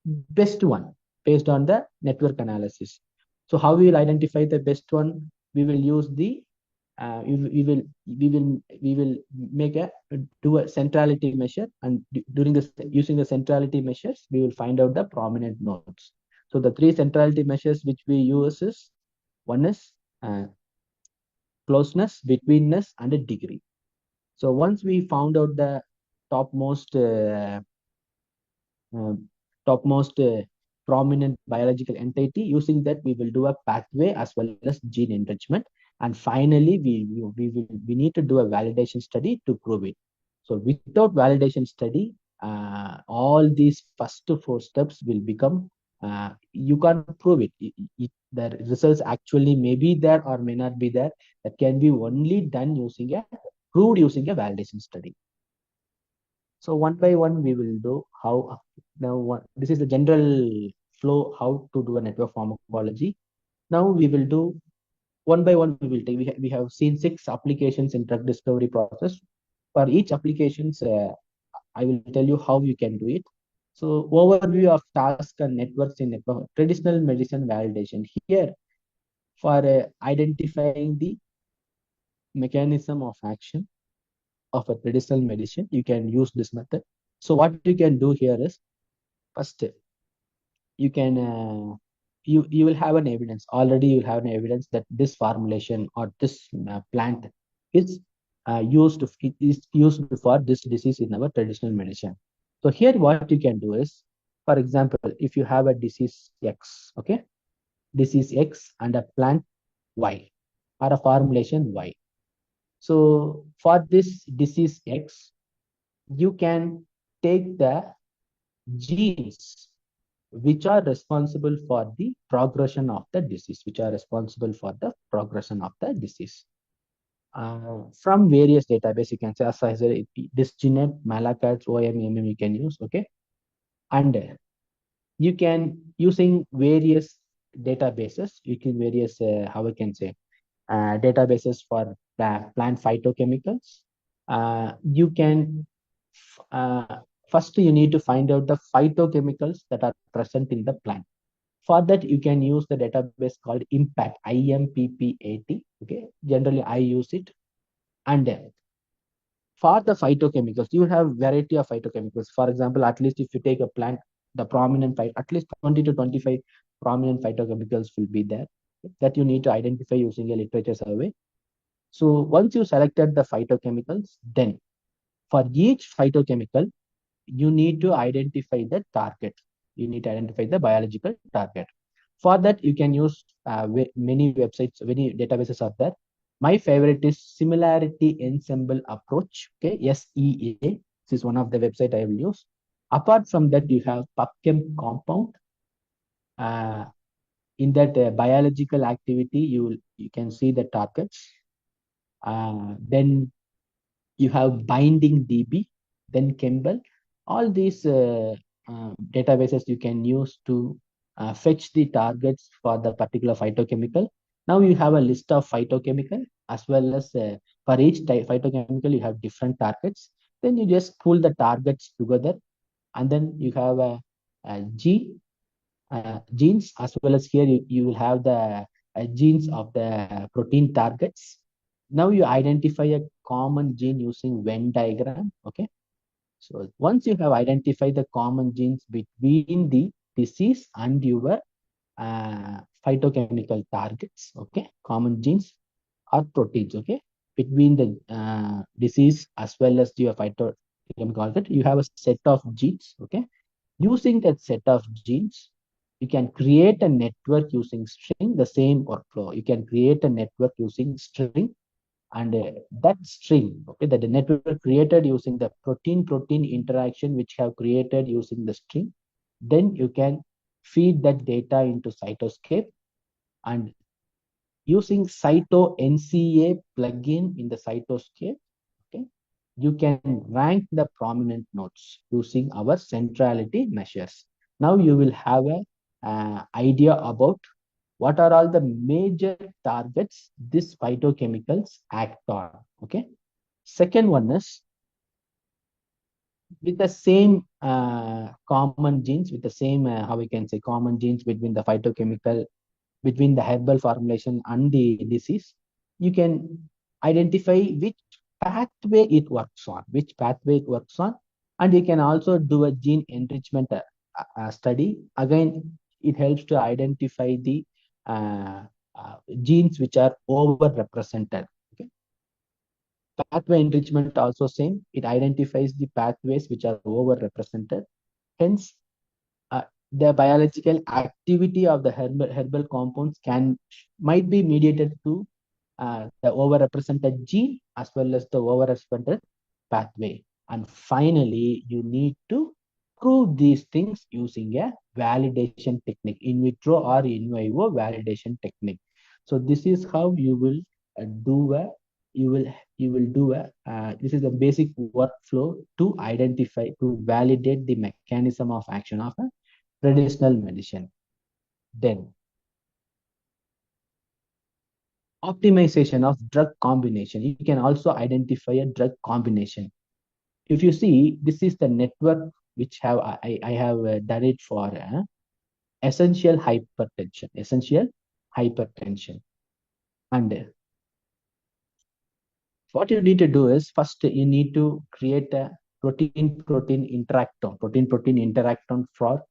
best one based on the network analysis. So how we will identify the best one? We will use the we will make a do a centrality measure, and during this using the centrality measures we will find out the prominent nodes. So the three centrality measures which we use is one is closeness, betweenness, and a degree. So once we found out the topmost uh, topmost prominent biological entity, using that we will do a pathway as well as gene enrichment, and finally we need to do a validation study to prove it. So without validation study, all these first four steps will become you can't prove it. The results actually may be there or may not be there. That can be only done using a proved using a validation study. So one by one, we will do how now. This is the general flow how to do a network pharmacology. Now we will do one by one. We will take. We have seen 6 applications in drug discovery process. For each applications, I will tell you how you can do it. So overview of task and networks in network, traditional medicine validation. Here for identifying the mechanism of action of a traditional medicine, you can use this method. So what you can do here is first you can you will have an evidence already. You will have an evidence that this formulation or this plant is it is used for this disease in our traditional medicine. So here what you can do is, for example, if you have a disease X, okay, disease X and a plant Y or a formulation Y. So for this disease X, you can take the genes which are responsible for the progression of the disease, from various database. You can say, as I said, Disgenet, Malacats, OMMM you can use, okay? And you can, using various databases, you can various, how I can say, databases for plant phytochemicals. You can first you need to find out the phytochemicals that are present in the plant. For that, you can use the database called IMPAT, IMPPAT. Okay, generally I use it. And for the phytochemicals, you have variety of phytochemicals. For example, at least if you take a plant, the prominent at least 20 to 25 prominent phytochemicals will be there that you need to identify using a literature survey. So once you selected the phytochemicals, then for each phytochemical, you need to identify the target. You need to identify the biological target. For that, you can use many websites, many databases are there. My favorite is Similarity Ensemble Approach, okay, SEA. This is one of the website I will use. Apart from that, you have PubChem Compound. In that biological activity, you can see the targets. Then you have Binding DB, then Campbell. All these databases you can use to fetch the targets for the particular phytochemical. Now you have a list of phytochemical, as well as for each phytochemical you have different targets. Then you just pull the targets together, and then you have a genes, as well as here you will have the genes of the protein targets. Now you identify a common gene using Venn diagram. Okay, so once you have identified the common genes between the disease and your phytochemical targets, okay, common genes or proteins, okay, between the disease as well as your phytochemical target. You have a set of genes, okay. Using that set of genes, you can create a network using string, the same workflow. You can create a network using string, and that string, okay, that the network created using the protein-protein interaction which have created using the string, then you can feed that data into cytoscape, and using cyto-NCA plugin in the cytoscape, okay, you can rank the prominent nodes using our centrality measures. Now you will have a idea about what are all the major targets these phytochemicals act on, okay. Second one is, with the same common genes, with the same, how we can say, common genes between the phytochemical, between the herbal formulation and the disease, you can identify which pathway it works on, and you can also do a gene enrichment study. Again, it helps to identify the uh, genes which are overrepresented. Okay. Pathway enrichment also same. It identifies the pathways which are overrepresented. Hence, uh, the biological activity of the herbal compounds might be mediated to the overrepresented gene as well as the overrepresented pathway. And finally, you need to prove these things using a validation technique, in vitro or in vivo validation technique. So this is how you will do a you will do a this is a basic workflow to identify, to validate the mechanism of action of a traditional medicine. Then optimization of drug combination. You can also identify a drug combination. If you see, this is the network which I have done it for essential hypertension. And what you need to do is, first you need to create a protein-protein interactome for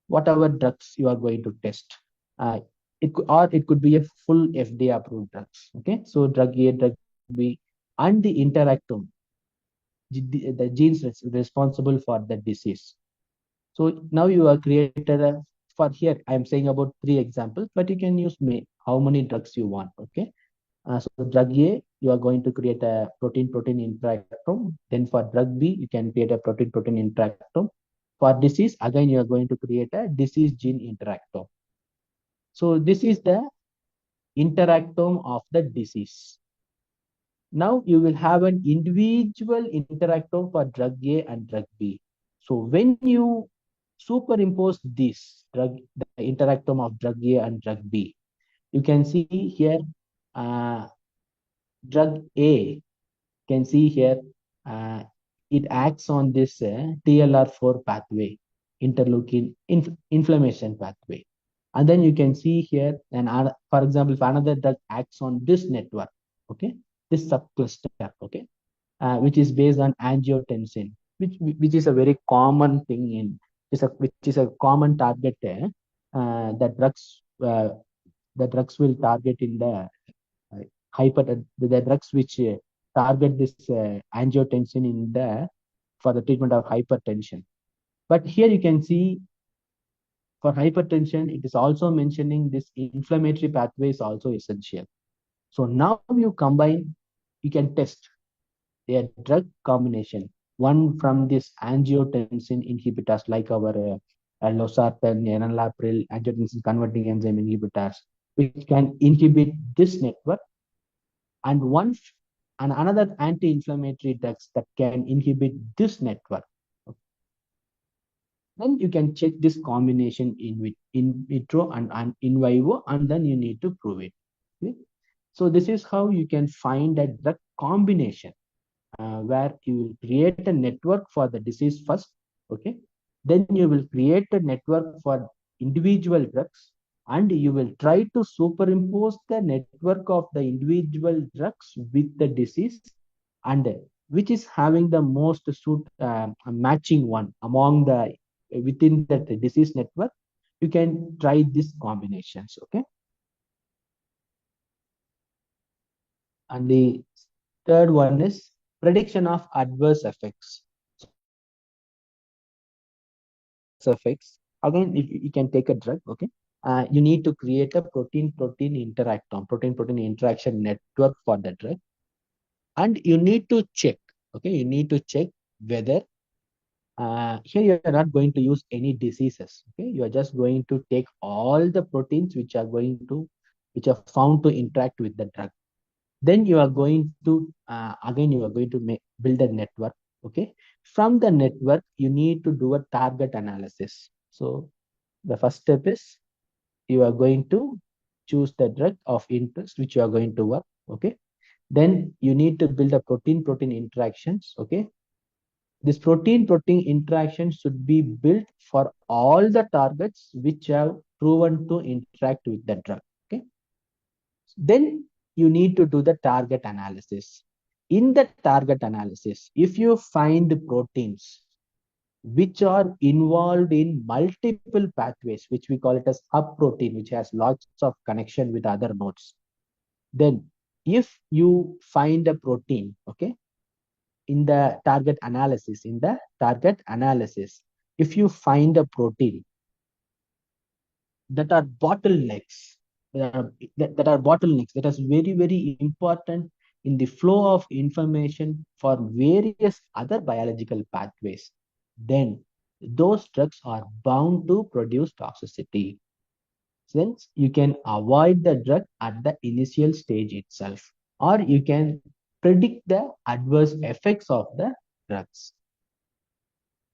whatever drugs you are going to test. It could be a full FDA approved drugs. Okay, so drug A, drug B, and the interactome, the genes responsible for the disease. So now you are created a, for here I am saying about 3 examples, but you can use how many drugs you want. Okay, so drug A, you are going to create a protein-protein interactome. Then for drug B, you can create a protein-protein interactome. For disease, again, you are going to create a disease gene interactome. So this is the interactome of the disease. Now you will have an individual interactome for drug A and drug B. So when you superimpose this the interactome of drug A and drug B, you can see here drug A, can see here it acts on this TLR4 pathway, interleukin inflammation pathway. And then you can see here, and for example, if another drug acts on this network, okay, this subcluster, okay, which is based on angiotensin, which is a very common thing in, which is a common target that the drugs will target in the the drugs which target this angiotensin in the for the treatment of hypertension. But here you can see, for hypertension, it is also mentioning this inflammatory pathway is also essential. So now you combine, you can test a drug combination, one from this angiotensin inhibitors like our losartan, enalapril, angiotensin converting enzyme inhibitors, which can inhibit this network, and another anti-inflammatory drugs that can inhibit this network. Then you can check this combination in vitro and in vivo, and then you need to prove it. Okay? So this is how you can find a drug combination where you will create a network for the disease first. Okay, then you will create a network for individual drugs, and you will try to superimpose the network of the individual drugs with the disease, and which is having the most matching one among the within the disease network, you can try these combinations. Okay. And the third one is prediction of adverse effects. Effects. Again, if you can take a drug, okay, you need to create a protein-protein protein-protein interaction network for the drug, and you need to check. Okay, you need to check whether here you are not going to use any diseases. Okay, you are just going to take all the proteins which are found to interact with the drug. Then you are going to again you are going to build a network. Okay, from the network you need to do a target analysis. So the first step is you are going to choose the drug of interest which you are going to work. Okay, then you need to build a protein-protein interactions. Okay, this protein-protein interaction should be built for all the targets which have proven to interact with the drug. Okay, then you need to do the target analysis. In the target analysis, if you find proteins which are involved in multiple pathways, which we call it as hub protein, which has lots of connection with other nodes, then if you find a protein, okay, in the target analysis, if you find a protein that are bottlenecks, that is very, very important in the flow of information for various other biological pathways, then those drugs are bound to produce toxicity. Since you can avoid the drug at the initial stage itself, or you can predict the adverse effects of the drugs.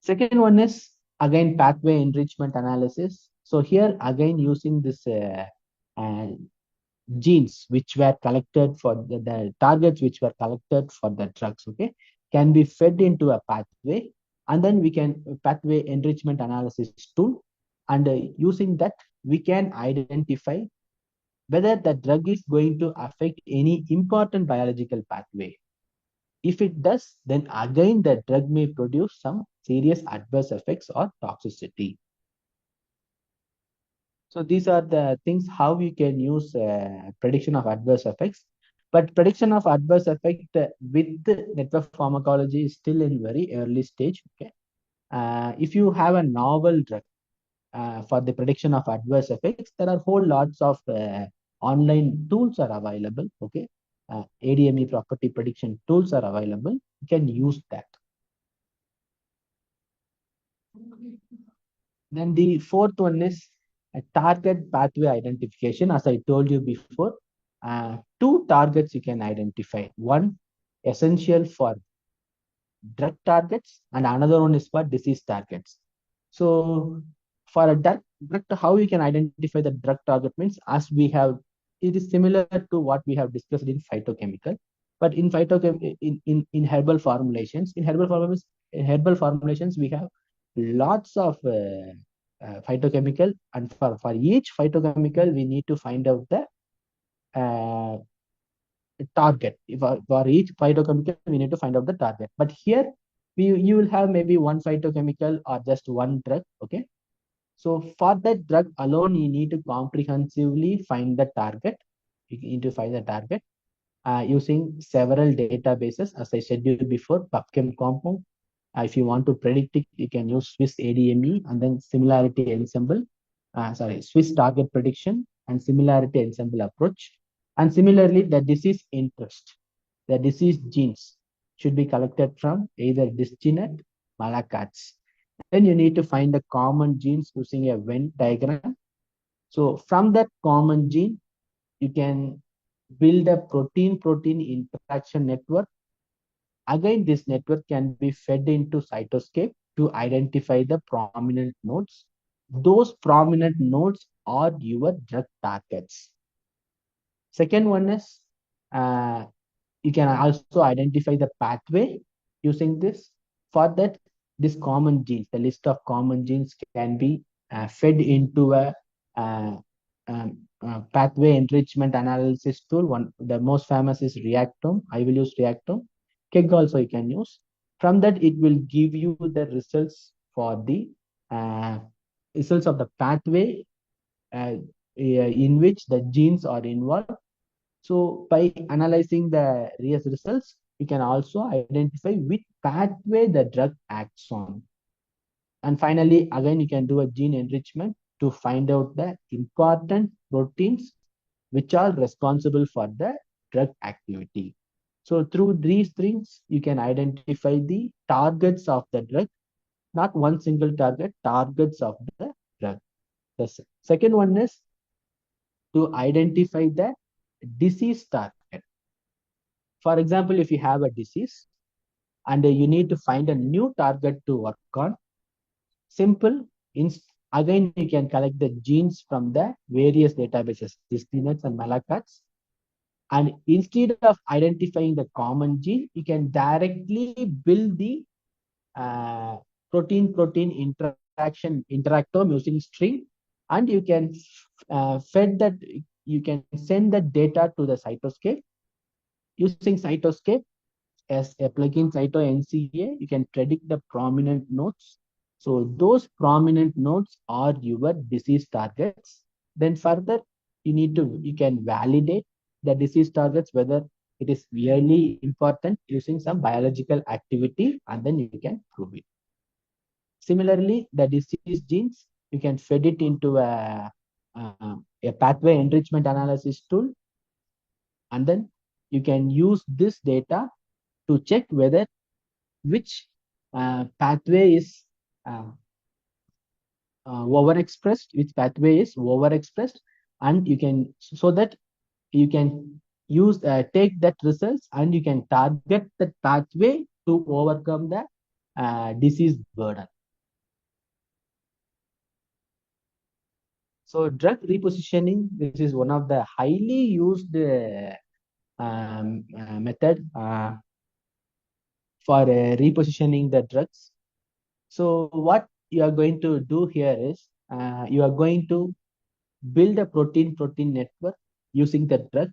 Second one is again pathway enrichment analysis. So here again using this uh, genes which were collected for the targets which were collected for the drugs, okay, can be fed into a pathway, and then we can pathway enrichment analysis tool, and using that we can identify whether the drug is going to affect any important biological pathway. If it does, then again the drug may produce some serious adverse effects or toxicity. So these are the things how we can use prediction of adverse effects. But prediction of adverse effect with network pharmacology is still in very early stage. Okay, if you have a novel drug for the prediction of adverse effects, there are whole lots of online tools are available. Okay, ADME property prediction tools are available. You can use that. Then the fourth one is a target pathway identification. As I told you before, two targets you can identify. One essential for drug targets, and another one is for disease targets. So for a drug, how we can identify the drug target means, as we have, it is similar to what we have discussed in phytochemical, but in in herbal formulations, in herbal formulations we have lots of phytochemical, and for each phytochemical we need to find out the uh, target. For each phytochemical we need to find out the target, but here you will have maybe one phytochemical or just one drug. Okay, so for that drug alone you need to comprehensively find the target. You need to find the target using several databases, as I said you before, PubChem compound. If you want to predict it, you can use Swiss ADME and then similarity ensemble, Swiss target prediction and similarity ensemble approach. And similarly, the disease interest, the disease genes should be collected from either DisGenet, Malacats. Then you need to find the common genes using a Venn diagram. So from that common gene, you can build a protein-protein interaction network. Again, this network can be fed into cytoscape to identify the prominent nodes. Those prominent nodes are your drug targets. Second one is you can also identify the pathway using this. For that, this common genes, the list of common genes can be fed into a pathway enrichment analysis tool. The most famous is Reactome. I will use Reactome. KEGG also you can use. From that, it will give you the results for the results of the pathway in which the genes are involved. So by analyzing the results, you can also identify which pathway the drug acts on. And finally, again, you can do a gene enrichment to find out the important proteins which are responsible for the drug activity. So through these things, you can identify the targets of the drug, not one single target, targets of the drug. The second one is to identify the disease target. For example, if you have a disease and you need to find a new target to work on, simple. Again, you can collect the genes from the various databases, Distinets and Malakats. And instead of identifying the common gene, you can directly build the protein-protein interactome using string, and you can fed that. You can send the data to the cytoscape using cytoscape as a plugin cyto NCA. You can predict the prominent nodes. So those prominent nodes are your disease targets. Then further, you can validate the disease targets whether it is really important using some biological activity, and then you can prove it. Similarly, the disease genes, you can feed it into a pathway enrichment analysis tool, and then you can use this data to check whether which pathway is overexpressed, which pathway is overexpressed, and you can, so that you can use take that results and you can target that pathway to overcome the disease burden. So drug repositioning, this is one of the highly used method for repositioning the drugs. So what you are going to do here is you are going to build a protein-protein network using the drug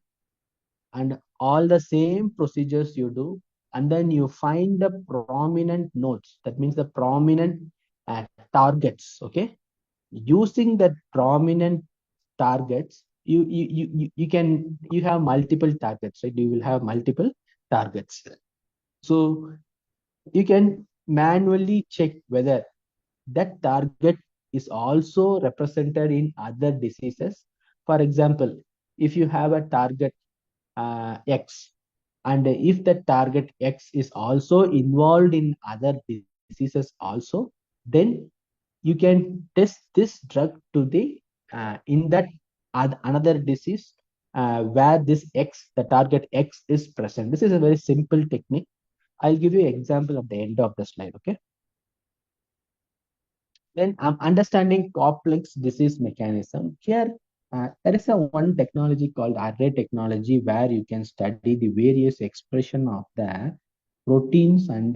and all the same procedures you do, and then you find the prominent nodes. That means the prominent targets. Okay, using the prominent targets, you have multiple targets, right? You will have multiple targets. So you can manually check whether that target is also represented in other diseases. For example, if you have a target X, and if the target X is also involved in other diseases also, then you can test this drug to the in that another disease where this X, the target X is present. This is a very simple technique. I'll give you an example at the end of the slide. Okay. Then I'm understanding complex disease mechanism. Here, there is a one technology called array technology where you can study the various expression of the proteins and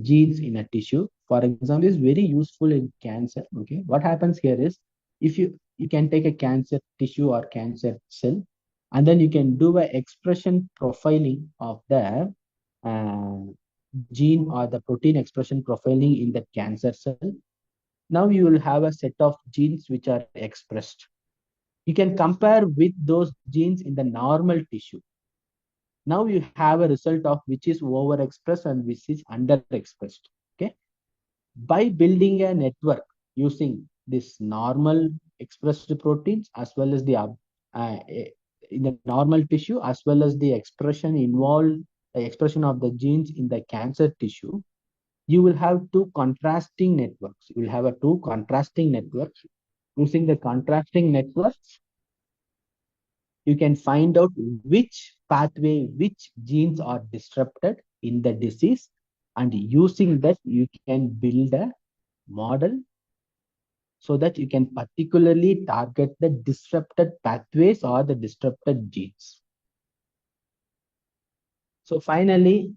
genes in a tissue. For example, it's very useful in cancer. Okay, what happens here is if you can take a cancer tissue or cancer cell, and then you can do a expression profiling of the uh, gene or the protein expression profiling in the cancer cell. Now you will have a set of genes which are expressed. You can compare with those genes in the normal tissue. Now you have a result of which is overexpressed and which is underexpressed. Okay. By building a network using this normal expressed proteins as well as the in the normal tissue as well as the expression involved, the expression of the genes in the cancer tissue, you will have two contrasting networks. You will have a two contrasting networks. Using the contrasting networks, you can find out which pathway, which genes are disrupted in the disease, and using that you can build a model so that you can particularly target the disrupted pathways or the disrupted genes. So finally,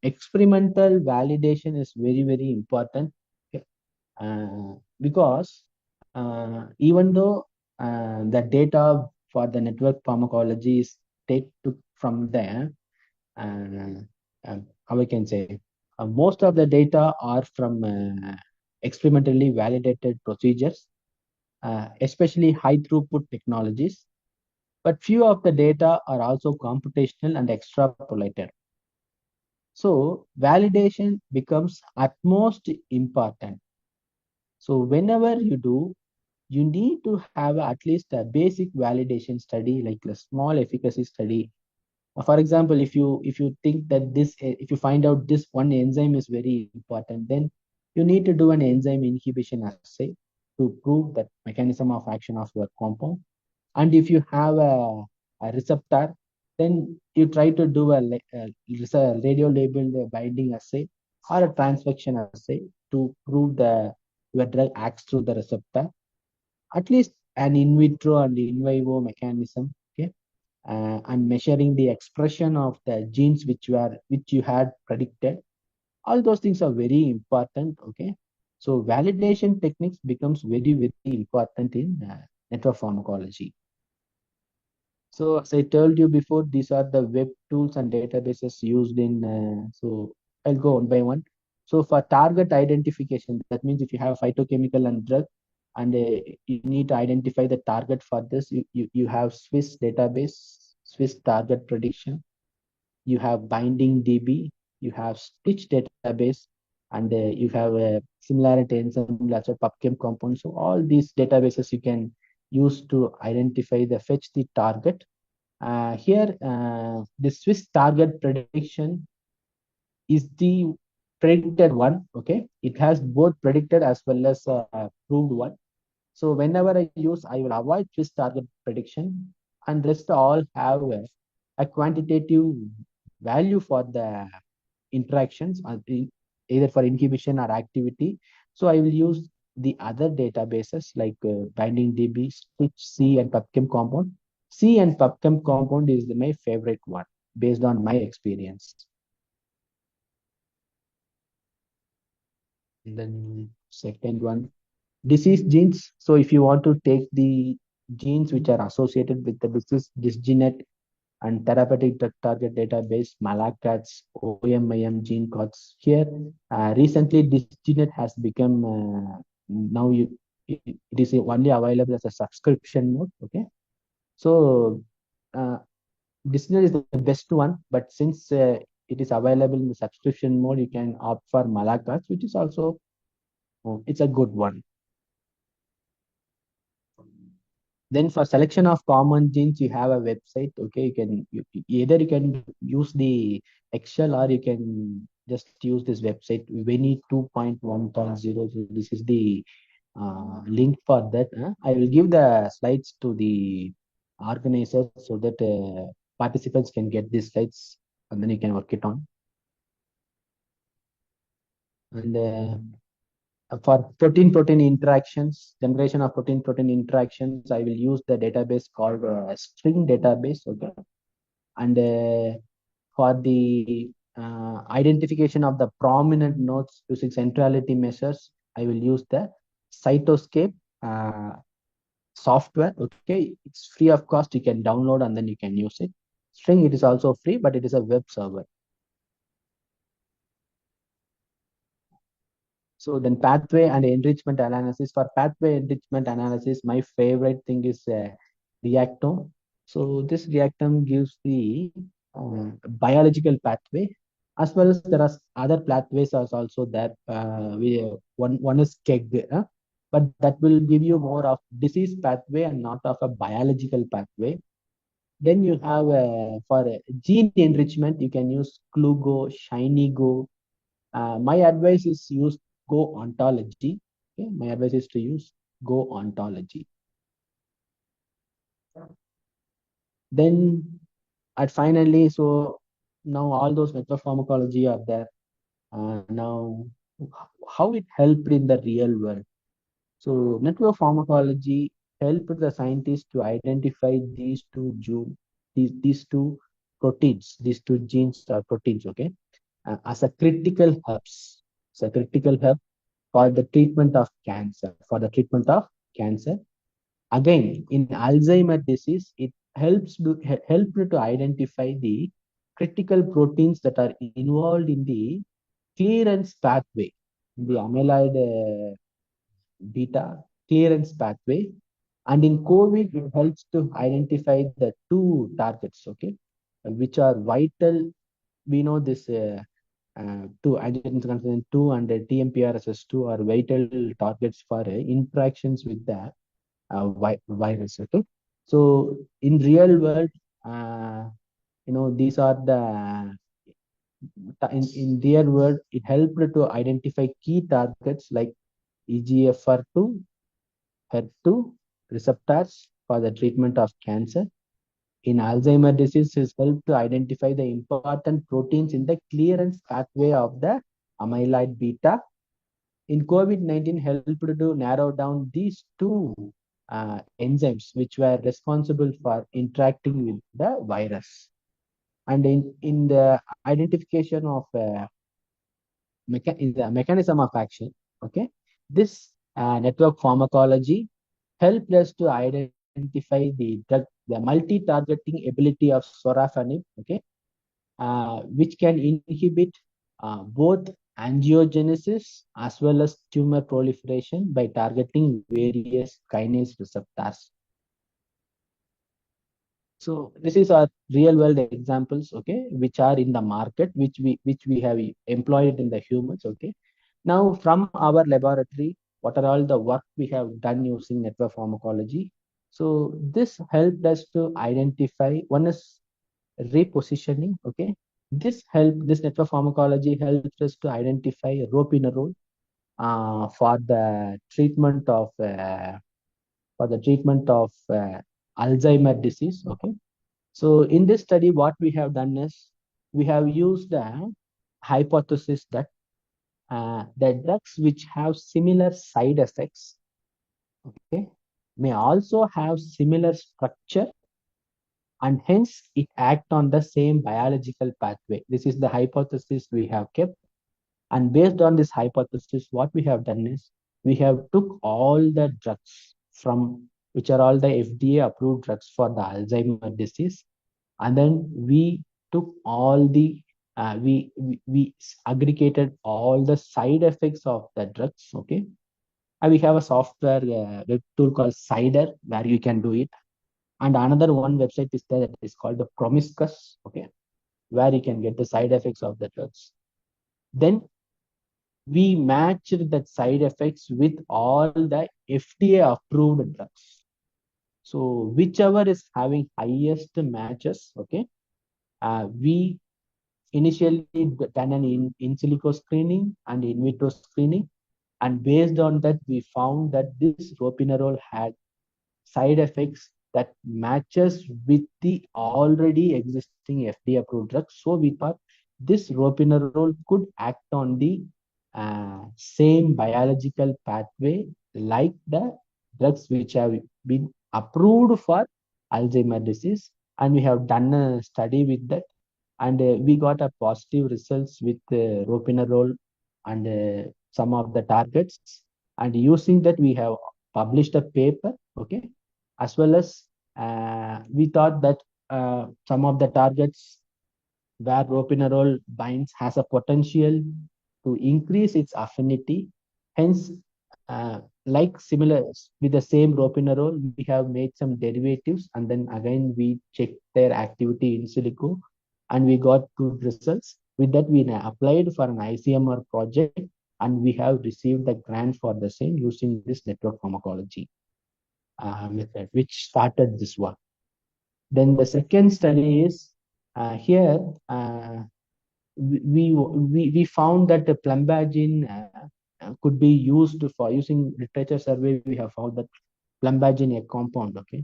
experimental validation is very, very important. Okay. Because even though the data for the network pharmacology is taken from there, how I can say, most of the data are from experimentally validated procedures, especially high throughput technologies. But few of the data are also computational and extrapolated. So validation becomes utmost important. So whenever you do, you need to have at least a basic validation study, like a small efficacy study. For example, if you think that if you find out this one enzyme is very important, then you need to do an enzyme inhibition assay to prove that mechanism of action of your compound. And if you have a receptor, then you try to do a radio labeled binding assay or a transfection assay to prove the your drug acts through the receptor, at least an in vitro and in vivo mechanism. Okay, and measuring the expression of the genes which you had predicted. All those things are very important. Okay, so validation techniques becomes very important in network pharmacology. So as I told you before, these are the web tools and databases used in. So I'll go one by one. So for target identification, that means if you have phytochemical and drug, and you need to identify the target for this, you have Swiss database, Swiss target prediction, you have binding DB, you have Stitch database, and you have a similarity enzyme, lots of PubChem compounds. So all these databases you can use to identify the fetch the target. Here, the Swiss target prediction is the predicted one. Okay, it has both predicted as well as proved one. So whenever I use, I will avoid Swiss target prediction, and rest all have a quantitative value for the interactions, either for inhibition or activity. So I will use the other databases like binding DB, Stitch, C, and PubChem compound. C and PubChem compound is my favorite one based on my experience. And then second one, disease genes. So if you want to take the genes which are associated with the disease, dysgenet and therapeutic drug target database, Malacats, OMIM gene codes. Here, recently, dysgenet has become now it is only available as a subscription mode. Okay, so dysgenet is the best one, but since it is available in the subscription mode, you can opt for Malacats, which is also it's a good one. Then for selection of common genes, you have a website. Okay, either you can use the Excel or you can just use this website, Veni 2.1.0. So this is the link for that. I will give the slides to the organizers so that participants can get these slides and then you can work it on. And for protein-protein interactions, generation of protein-protein interactions, I will use the database called string database. Okay, and for the identification of the prominent nodes using centrality measures, I will use the Cytoscape software. Okay, it's free of cost. You can download and then you can use it. String, it is also free, but it is a web server. So then pathway and enrichment analysis. For pathway enrichment analysis, my favorite thing is reactome. So this reactome gives the biological pathway, as well as there are other pathways are also there. One is KEG, but that will give you more of disease pathway and not of a biological pathway. Then you have for gene enrichment, you can use Clugo, ShinyGo. My advice is use Go ontology. Okay, my advice is to use Go ontology. Then at finally, so now all those network pharmacology are there. Now, how it helped in the real world. So network pharmacology helped the scientists to identify these two proteins, these two genes or proteins. Okay, as a critical hubs. It's a critical hub for the treatment of cancer. For the treatment of cancer, again in Alzheimer's disease, it helps to identify the critical proteins that are involved in the clearance pathway. the amyloid beta clearance pathway. And in COVID, it helps to identify the two targets, okay, which are vital. We know this two angiotensin 2 and TMPRSS2 are vital targets for interactions with the virus. Okay, so in real world, uh, these are the in real world it helped to identify key targets like EGFR2, HER2 receptors for the treatment of cancer. In Alzheimer's disease, it helped to identify the important proteins in the clearance pathway of the amyloid beta. In COVID-19, helped to narrow down these two enzymes which were responsible for interacting with the virus. And in the identification of the mechanism of action, okay, this network pharmacology helped us to identify the multi-targeting ability of sorafenib, okay, which can inhibit both angiogenesis as well as tumor proliferation by targeting various kinase receptors. So this is our real world examples, okay, which are in the market, which we have employed in the humans, okay. Now from our laboratory, what are all the work we have done using network pharmacology? So this helped us to identify, one is repositioning, okay. This network pharmacology helps us to identify ropinirole for the treatment of Alzheimer disease, okay. So in this study, what we have done is we have used a hypothesis that the drugs which have similar side effects, okay, may also have similar structure and hence it act on the same biological pathway. This is the hypothesis we have kept. And based on this hypothesis, what we have done is we have took all the drugs from which are all the FDA approved drugs for the Alzheimer disease, and then we took all the we aggregated all the side effects of the drugs, okay. And we have a software web tool called Cider where you can do it. And another one website is there that is called the Promiscuous, okay, where you can get the side effects of the drugs. Then we matched that side effects with all the FDA approved drugs. So whichever is having highest matches, okay, we initially done an in silico screening and in vitro screening, and based on that we found that this ropinirole had side effects that matches with the already existing FDA approved drugs. So we thought this ropinirole could act on the same biological pathway like the drugs which have been approved for Alzheimer's disease. And we have done a study with that, and we got a positive results with ropinirole and some of the targets. And using that, we have published a paper, okay, as well as we thought that some of the targets where ropinirole binds has a potential to increase its affinity. Hence, like similar with the same ropinirole, we have made some derivatives, and then again we checked their activity in silico, and we got good results. With that, we applied for an ICMR project, and we have received the grant for the same using this network pharmacology method, which started this work. Then the second study is here. We found that the plumbagine could be used for using literature survey. We have found that plumbagine, a compound, okay,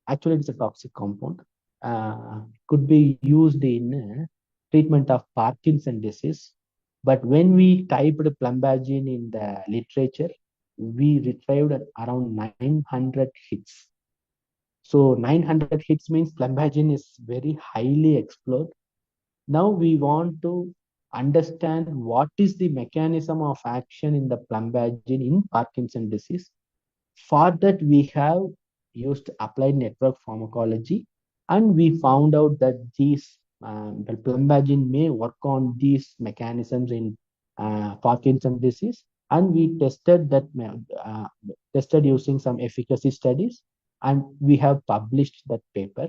actually it's a toxic compound, could be used in treatment of Parkinson disease. But when we typed plumbagine in the literature, we retrieved around 900 hits. So 900 hits means plumbagine is very highly explored. Now we want to understand what is the mechanism of action in the plumbagine in Parkinson disease. For that, we have used applied network pharmacology, and we found out that these the plumbagine may work on these mechanisms in Parkinson disease. and we tested that tested using some efficacy studies, and we have published that paper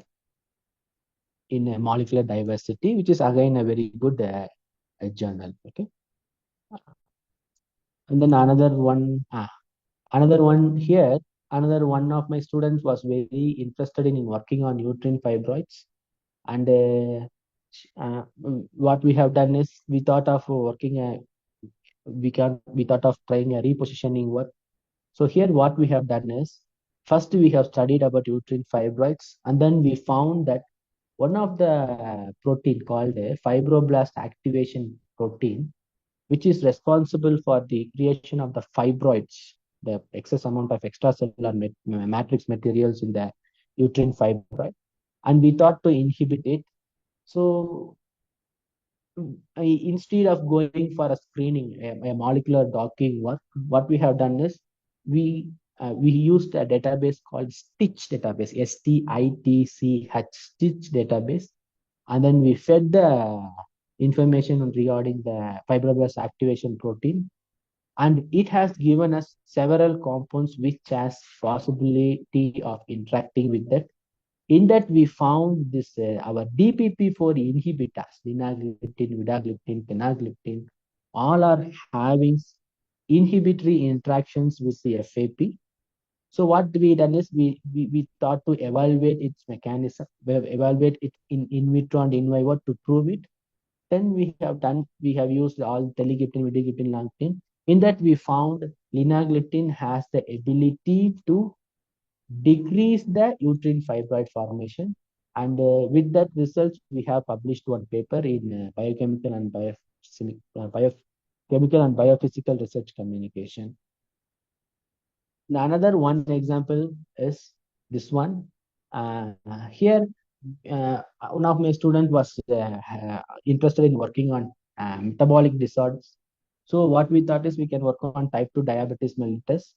in a molecular diversity, which is again a very good journal. Okay, and then another one here. Another one of my students was very interested in working on uterine fibroids, and what we have done is we thought of working we thought of trying a repositioning work. So here what we have done is, first we have studied about uterine fibroids, and then we found that one of the protein called a fibroblast activation protein, which is responsible for the creation of the fibroids, the excess amount of extracellular matrix materials in the uterine fibroid, and we thought to inhibit it. So instead of going for a screening, a molecular docking work, what we have done is we used a database called Stitch database, STITCH, Stitch database, and then we fed the information regarding the fibroblast activation protein, and it has given us several compounds which has possibility of interacting with that. In that, we found this our DPP4 inhibitors, linagliptin, vidagliptin, penagliptin, all are having inhibitory interactions with the FAP. So what we done is we thought to evaluate its mechanism, evaluate it in vitro and in vivo to prove it. Then we have used all telegliptin, vidagliptin, langpin. In that, we found linagliptin has the ability to decrease the uterine fibroid formation. And with that results, we have published one paper in biochemical and biochemical and biophysical research communication. Now, another one example is this one. Here, one of my students was interested in working on metabolic disorders. So what we thought is we can work on type 2 diabetes mellitus.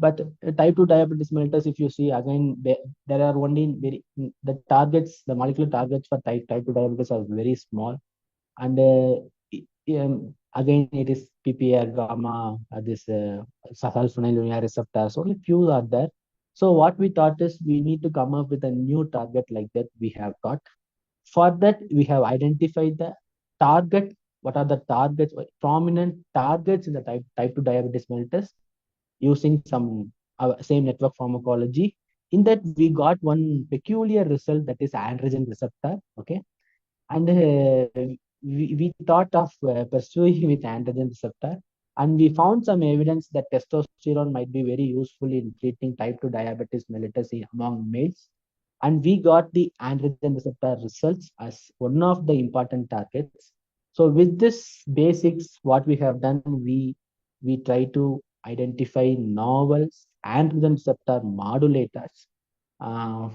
But type 2 diabetes mellitus, if you see again, there are only the targets, the molecular targets for type 2 diabetes are very small. And again, it is PPR, gamma, this sulfonylurea receptors, only few are there. So what we thought is we need to come up with a new target like that we have got. For that, we have identified the target. What are the targets, prominent targets in the type 2 diabetes mellitus using some same network pharmacology. In that, we got one peculiar result, that is androgen receptor. Okay, and we thought of pursuing with androgen receptor, and we found some evidence that testosterone might be very useful in treating type 2 diabetes mellitus among males, and we got the androgen receptor results as one of the important targets. So with this basics, what we have done, we try to identify novel androgen receptor modulators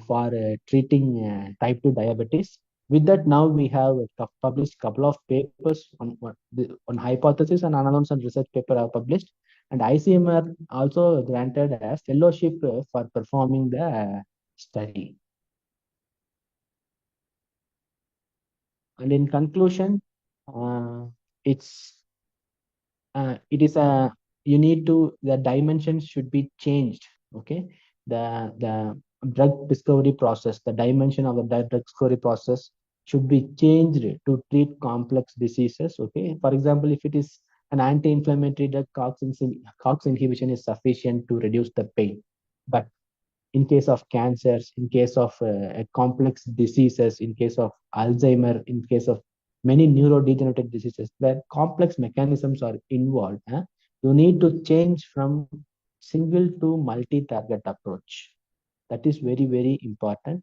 for treating type 2 diabetes. With that, now we have published a couple of papers on hypothesis, and another some research paper are published. And ICMR also granted a fellowship for performing the study. And in conclusion, it is a the dimensions should be changed. Okay, the drug discovery process, the dimension of the drug discovery process should be changed to treat complex diseases. Okay, for example, if it is an anti-inflammatory drug, COX inhibition is sufficient to reduce the pain, but in case of cancers, in case of complex diseases, in case of Alzheimer, in case of many neurodegenerative diseases, where complex mechanisms are involved, you need to change from single to multi-target approach. That is very, very important.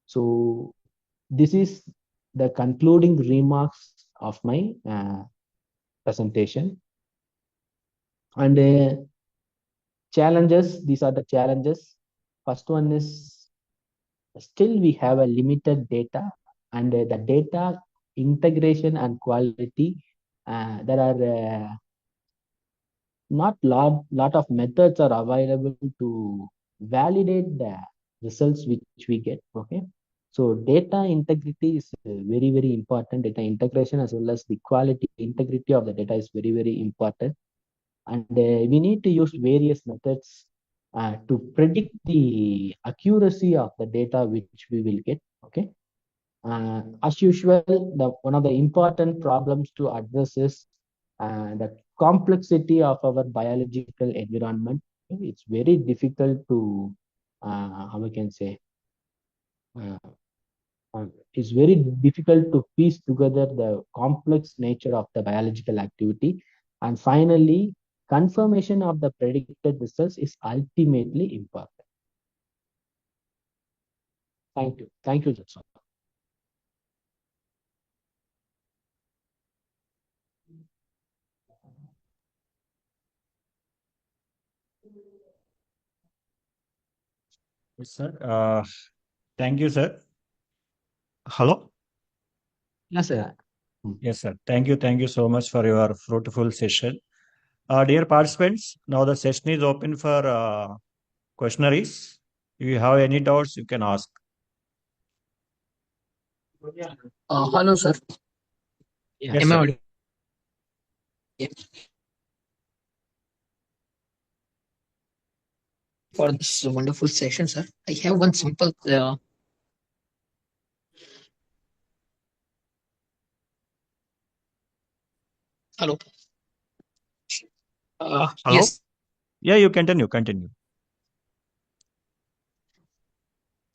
So this is the concluding remarks of my presentation. And challenges, these are the challenges. First one is, still we have a limited data, and the data integration and quality, there are not lot of methods are available to validate the results which we get. Okay, so data integrity is very, very important. Data integration as well as the quality integrity of the data is very, very important. and we need to use various methods to predict the accuracy of the data which we will get. Okay. As usual, one of the important problems to address is the complexity of our biological environment. It's very difficult to, how we can say, uh, it's very difficult to piece together the complex nature of the biological activity. And finally, confirmation of the predicted results is ultimately important. Thank you. Thank you, Jackson. Yes, sir. Thank you, sir. Hello? Yes, sir. Yes, sir. Thank you. Thank you so much for your fruitful session. Dear participants, now the session is open for questionnaires. If you have any doubts, you can ask. Hello, sir. Yeah. Yes, Am I sir. audible? Yeah. For this wonderful session, sir. I have one simple. Hello. Hello? Yes. Yeah, you continue. Continue.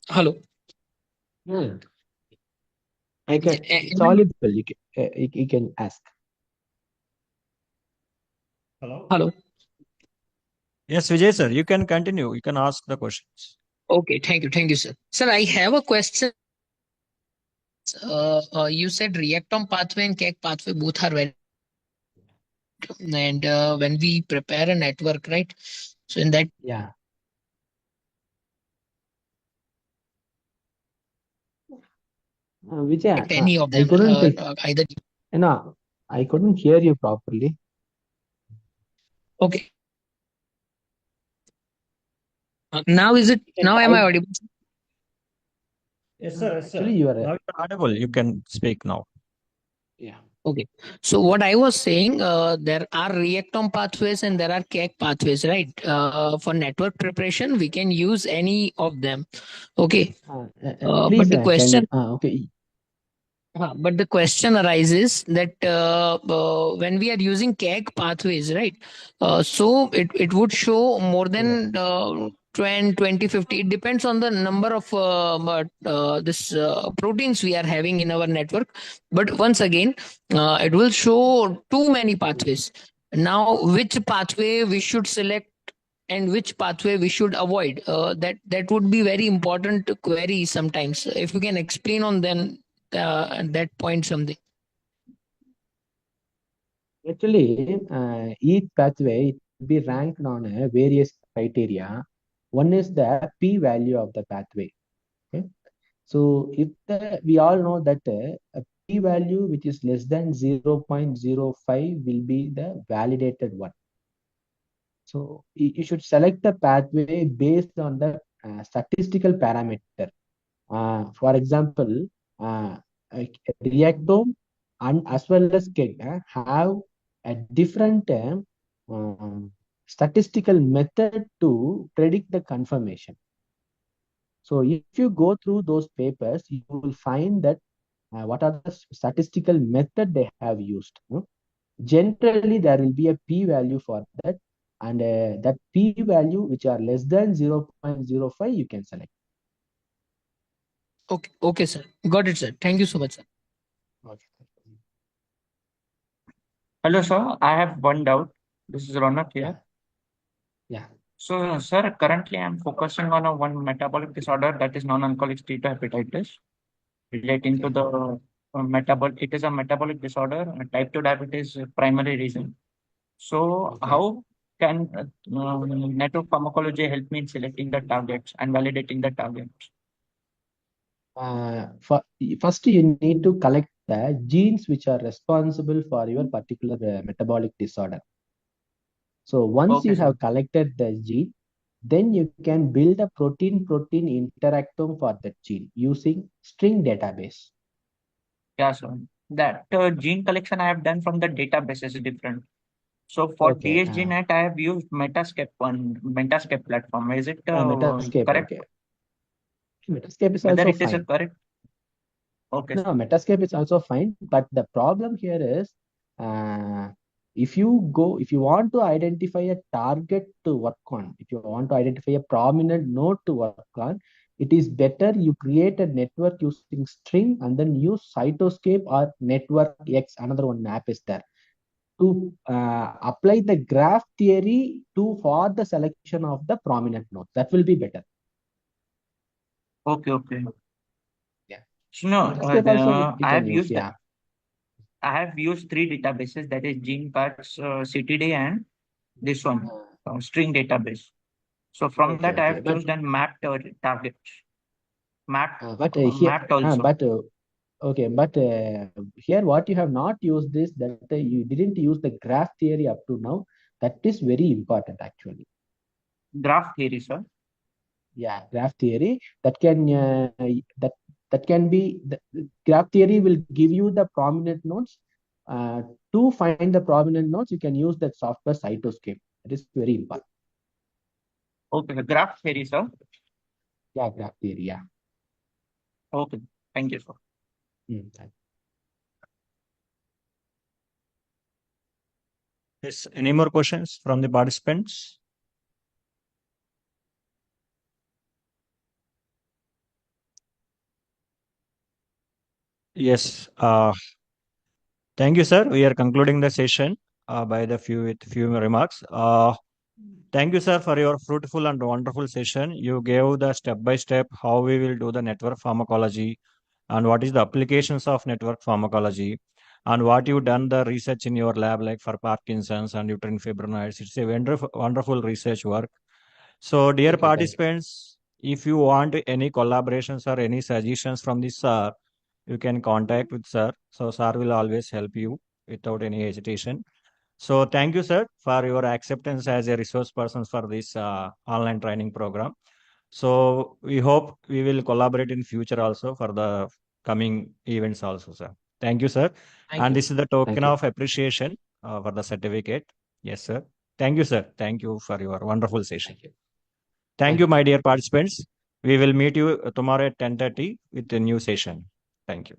Hello. Hmm. I can. It's Am I- audible. You can ask. Hello? Hello. Yes, Vijay, sir. You can continue. You can ask the questions. Okay. Thank you. Thank you, sir. Sir, I have a question. You said reactome pathway and cake pathway both are very, and when we prepare a network, right? So in that Yeah. Vijay, any of I them, couldn't. either. No, I couldn't hear you properly. Okay. Now is it? You can Now am I type. audible? Yes, sir. Yes, Actually, sir. you are. Now you're audible. You can speak now. Yeah. Okay. So what I was saying, there are reactome pathways and there are cake pathways, right? For network preparation, we can use any of them. Okay. Please, But the can you? question, Okay. arises that when we are using cake pathways, right? So it would show more Yeah. than 20, 50. It depends on the number of this proteins we are having in our network. But once again, it will show too many pathways. Now, which pathway we should select and which pathway we should avoid, that would be very important to query sometimes. If you can explain on then at that point something. Actually, each pathway will be ranked on various criteria. One is the p-value of the pathway. Okay. So if we all know that a p-value which is less than 0.05 will be the validated one. So you should select the pathway based on the statistical parameter. For example, reactome and as well as keg have a different statistical method to predict the confirmation. So if you go through those papers, you will find that what are the statistical method they have used. Generally, there will be a p-value for that, and that p-value which are less than 0.05, you can select. Okay, okay, sir. Got it, sir. Thank you so much, sir. Okay. Hello, sir. I have one doubt. This is Ronak here. Yeah. So, sir, currently I'm focusing on a one metabolic disorder that is non-alcoholic steatohepatitis relating to Okay. the metabolic. It is a metabolic disorder, type 2 diabetes primary reason. So, Okay. how can network pharmacology help me in selecting the targets and validating the targets? First, you need to collect the genes which are responsible for your particular metabolic disorder. So once Okay, you sir. have collected the gene, then you can build a protein-protein interactome for that gene using string database. Yeah, sir. That gene collection I have done from the database is different. So for Okay. TSG Net, I have used Metascape platform. Is it Metascape. correct? Okay. Metascape is Whether also it is a fine. correct? Okay. No, Metascape is also fine, but the problem here is, uh, if you want to identify a target to work on, if you want to identify a prominent node to work on, it is better you create a network using string and then use cytoscape or network X. Another one map is there to apply the graph theory to for the selection of the prominent node. That will be better. Okay. Yeah. So no, Metascape also we I can have use. used Yeah. three databases, that is GenePaths, CTD, and this one, string database. So from Okay. that, I Okay. have chosen and mapped targets, But here, mapped also. but okay, but here what you have not used is that you didn't use the graph theory up to now. That is very important actually. Graph theory, sir. Yeah, graph theory that can that that can be the graph theory will give you the prominent nodes. To find the prominent nodes, you can use that software cytoscape. That is very important. Okay, graph theory, sir. Yeah, graph theory. Yeah. Okay, thank you, sir. Mm. Yes, any more questions from the participants? Yes. Thank you, sir. We are concluding the session by the few remarks. Thank you, sir, for your fruitful and wonderful session. You gave the step by step how we will do the network pharmacology and what is the applications of network pharmacology and what you done the research in your lab, like for Parkinson's and uterine fibrinoids. It's a wonderful research work. So, dear Thank you. Thank you. participants, if you want any collaborations or any suggestions from this sir, you can contact with sir. So, sir will always help you without any hesitation. So, thank you, sir, for your acceptance as a resource person for this online training program. So, we hope we will collaborate in future also for the coming events also, sir. Thank you, sir. Thank And you. this is the token Thank you. of appreciation for the certificate. Yes, sir. Thank you, sir. Thank you for your wonderful session. Thank you. Thank you, my dear participants. We will meet you tomorrow at 10:30 with a new session. Thank you.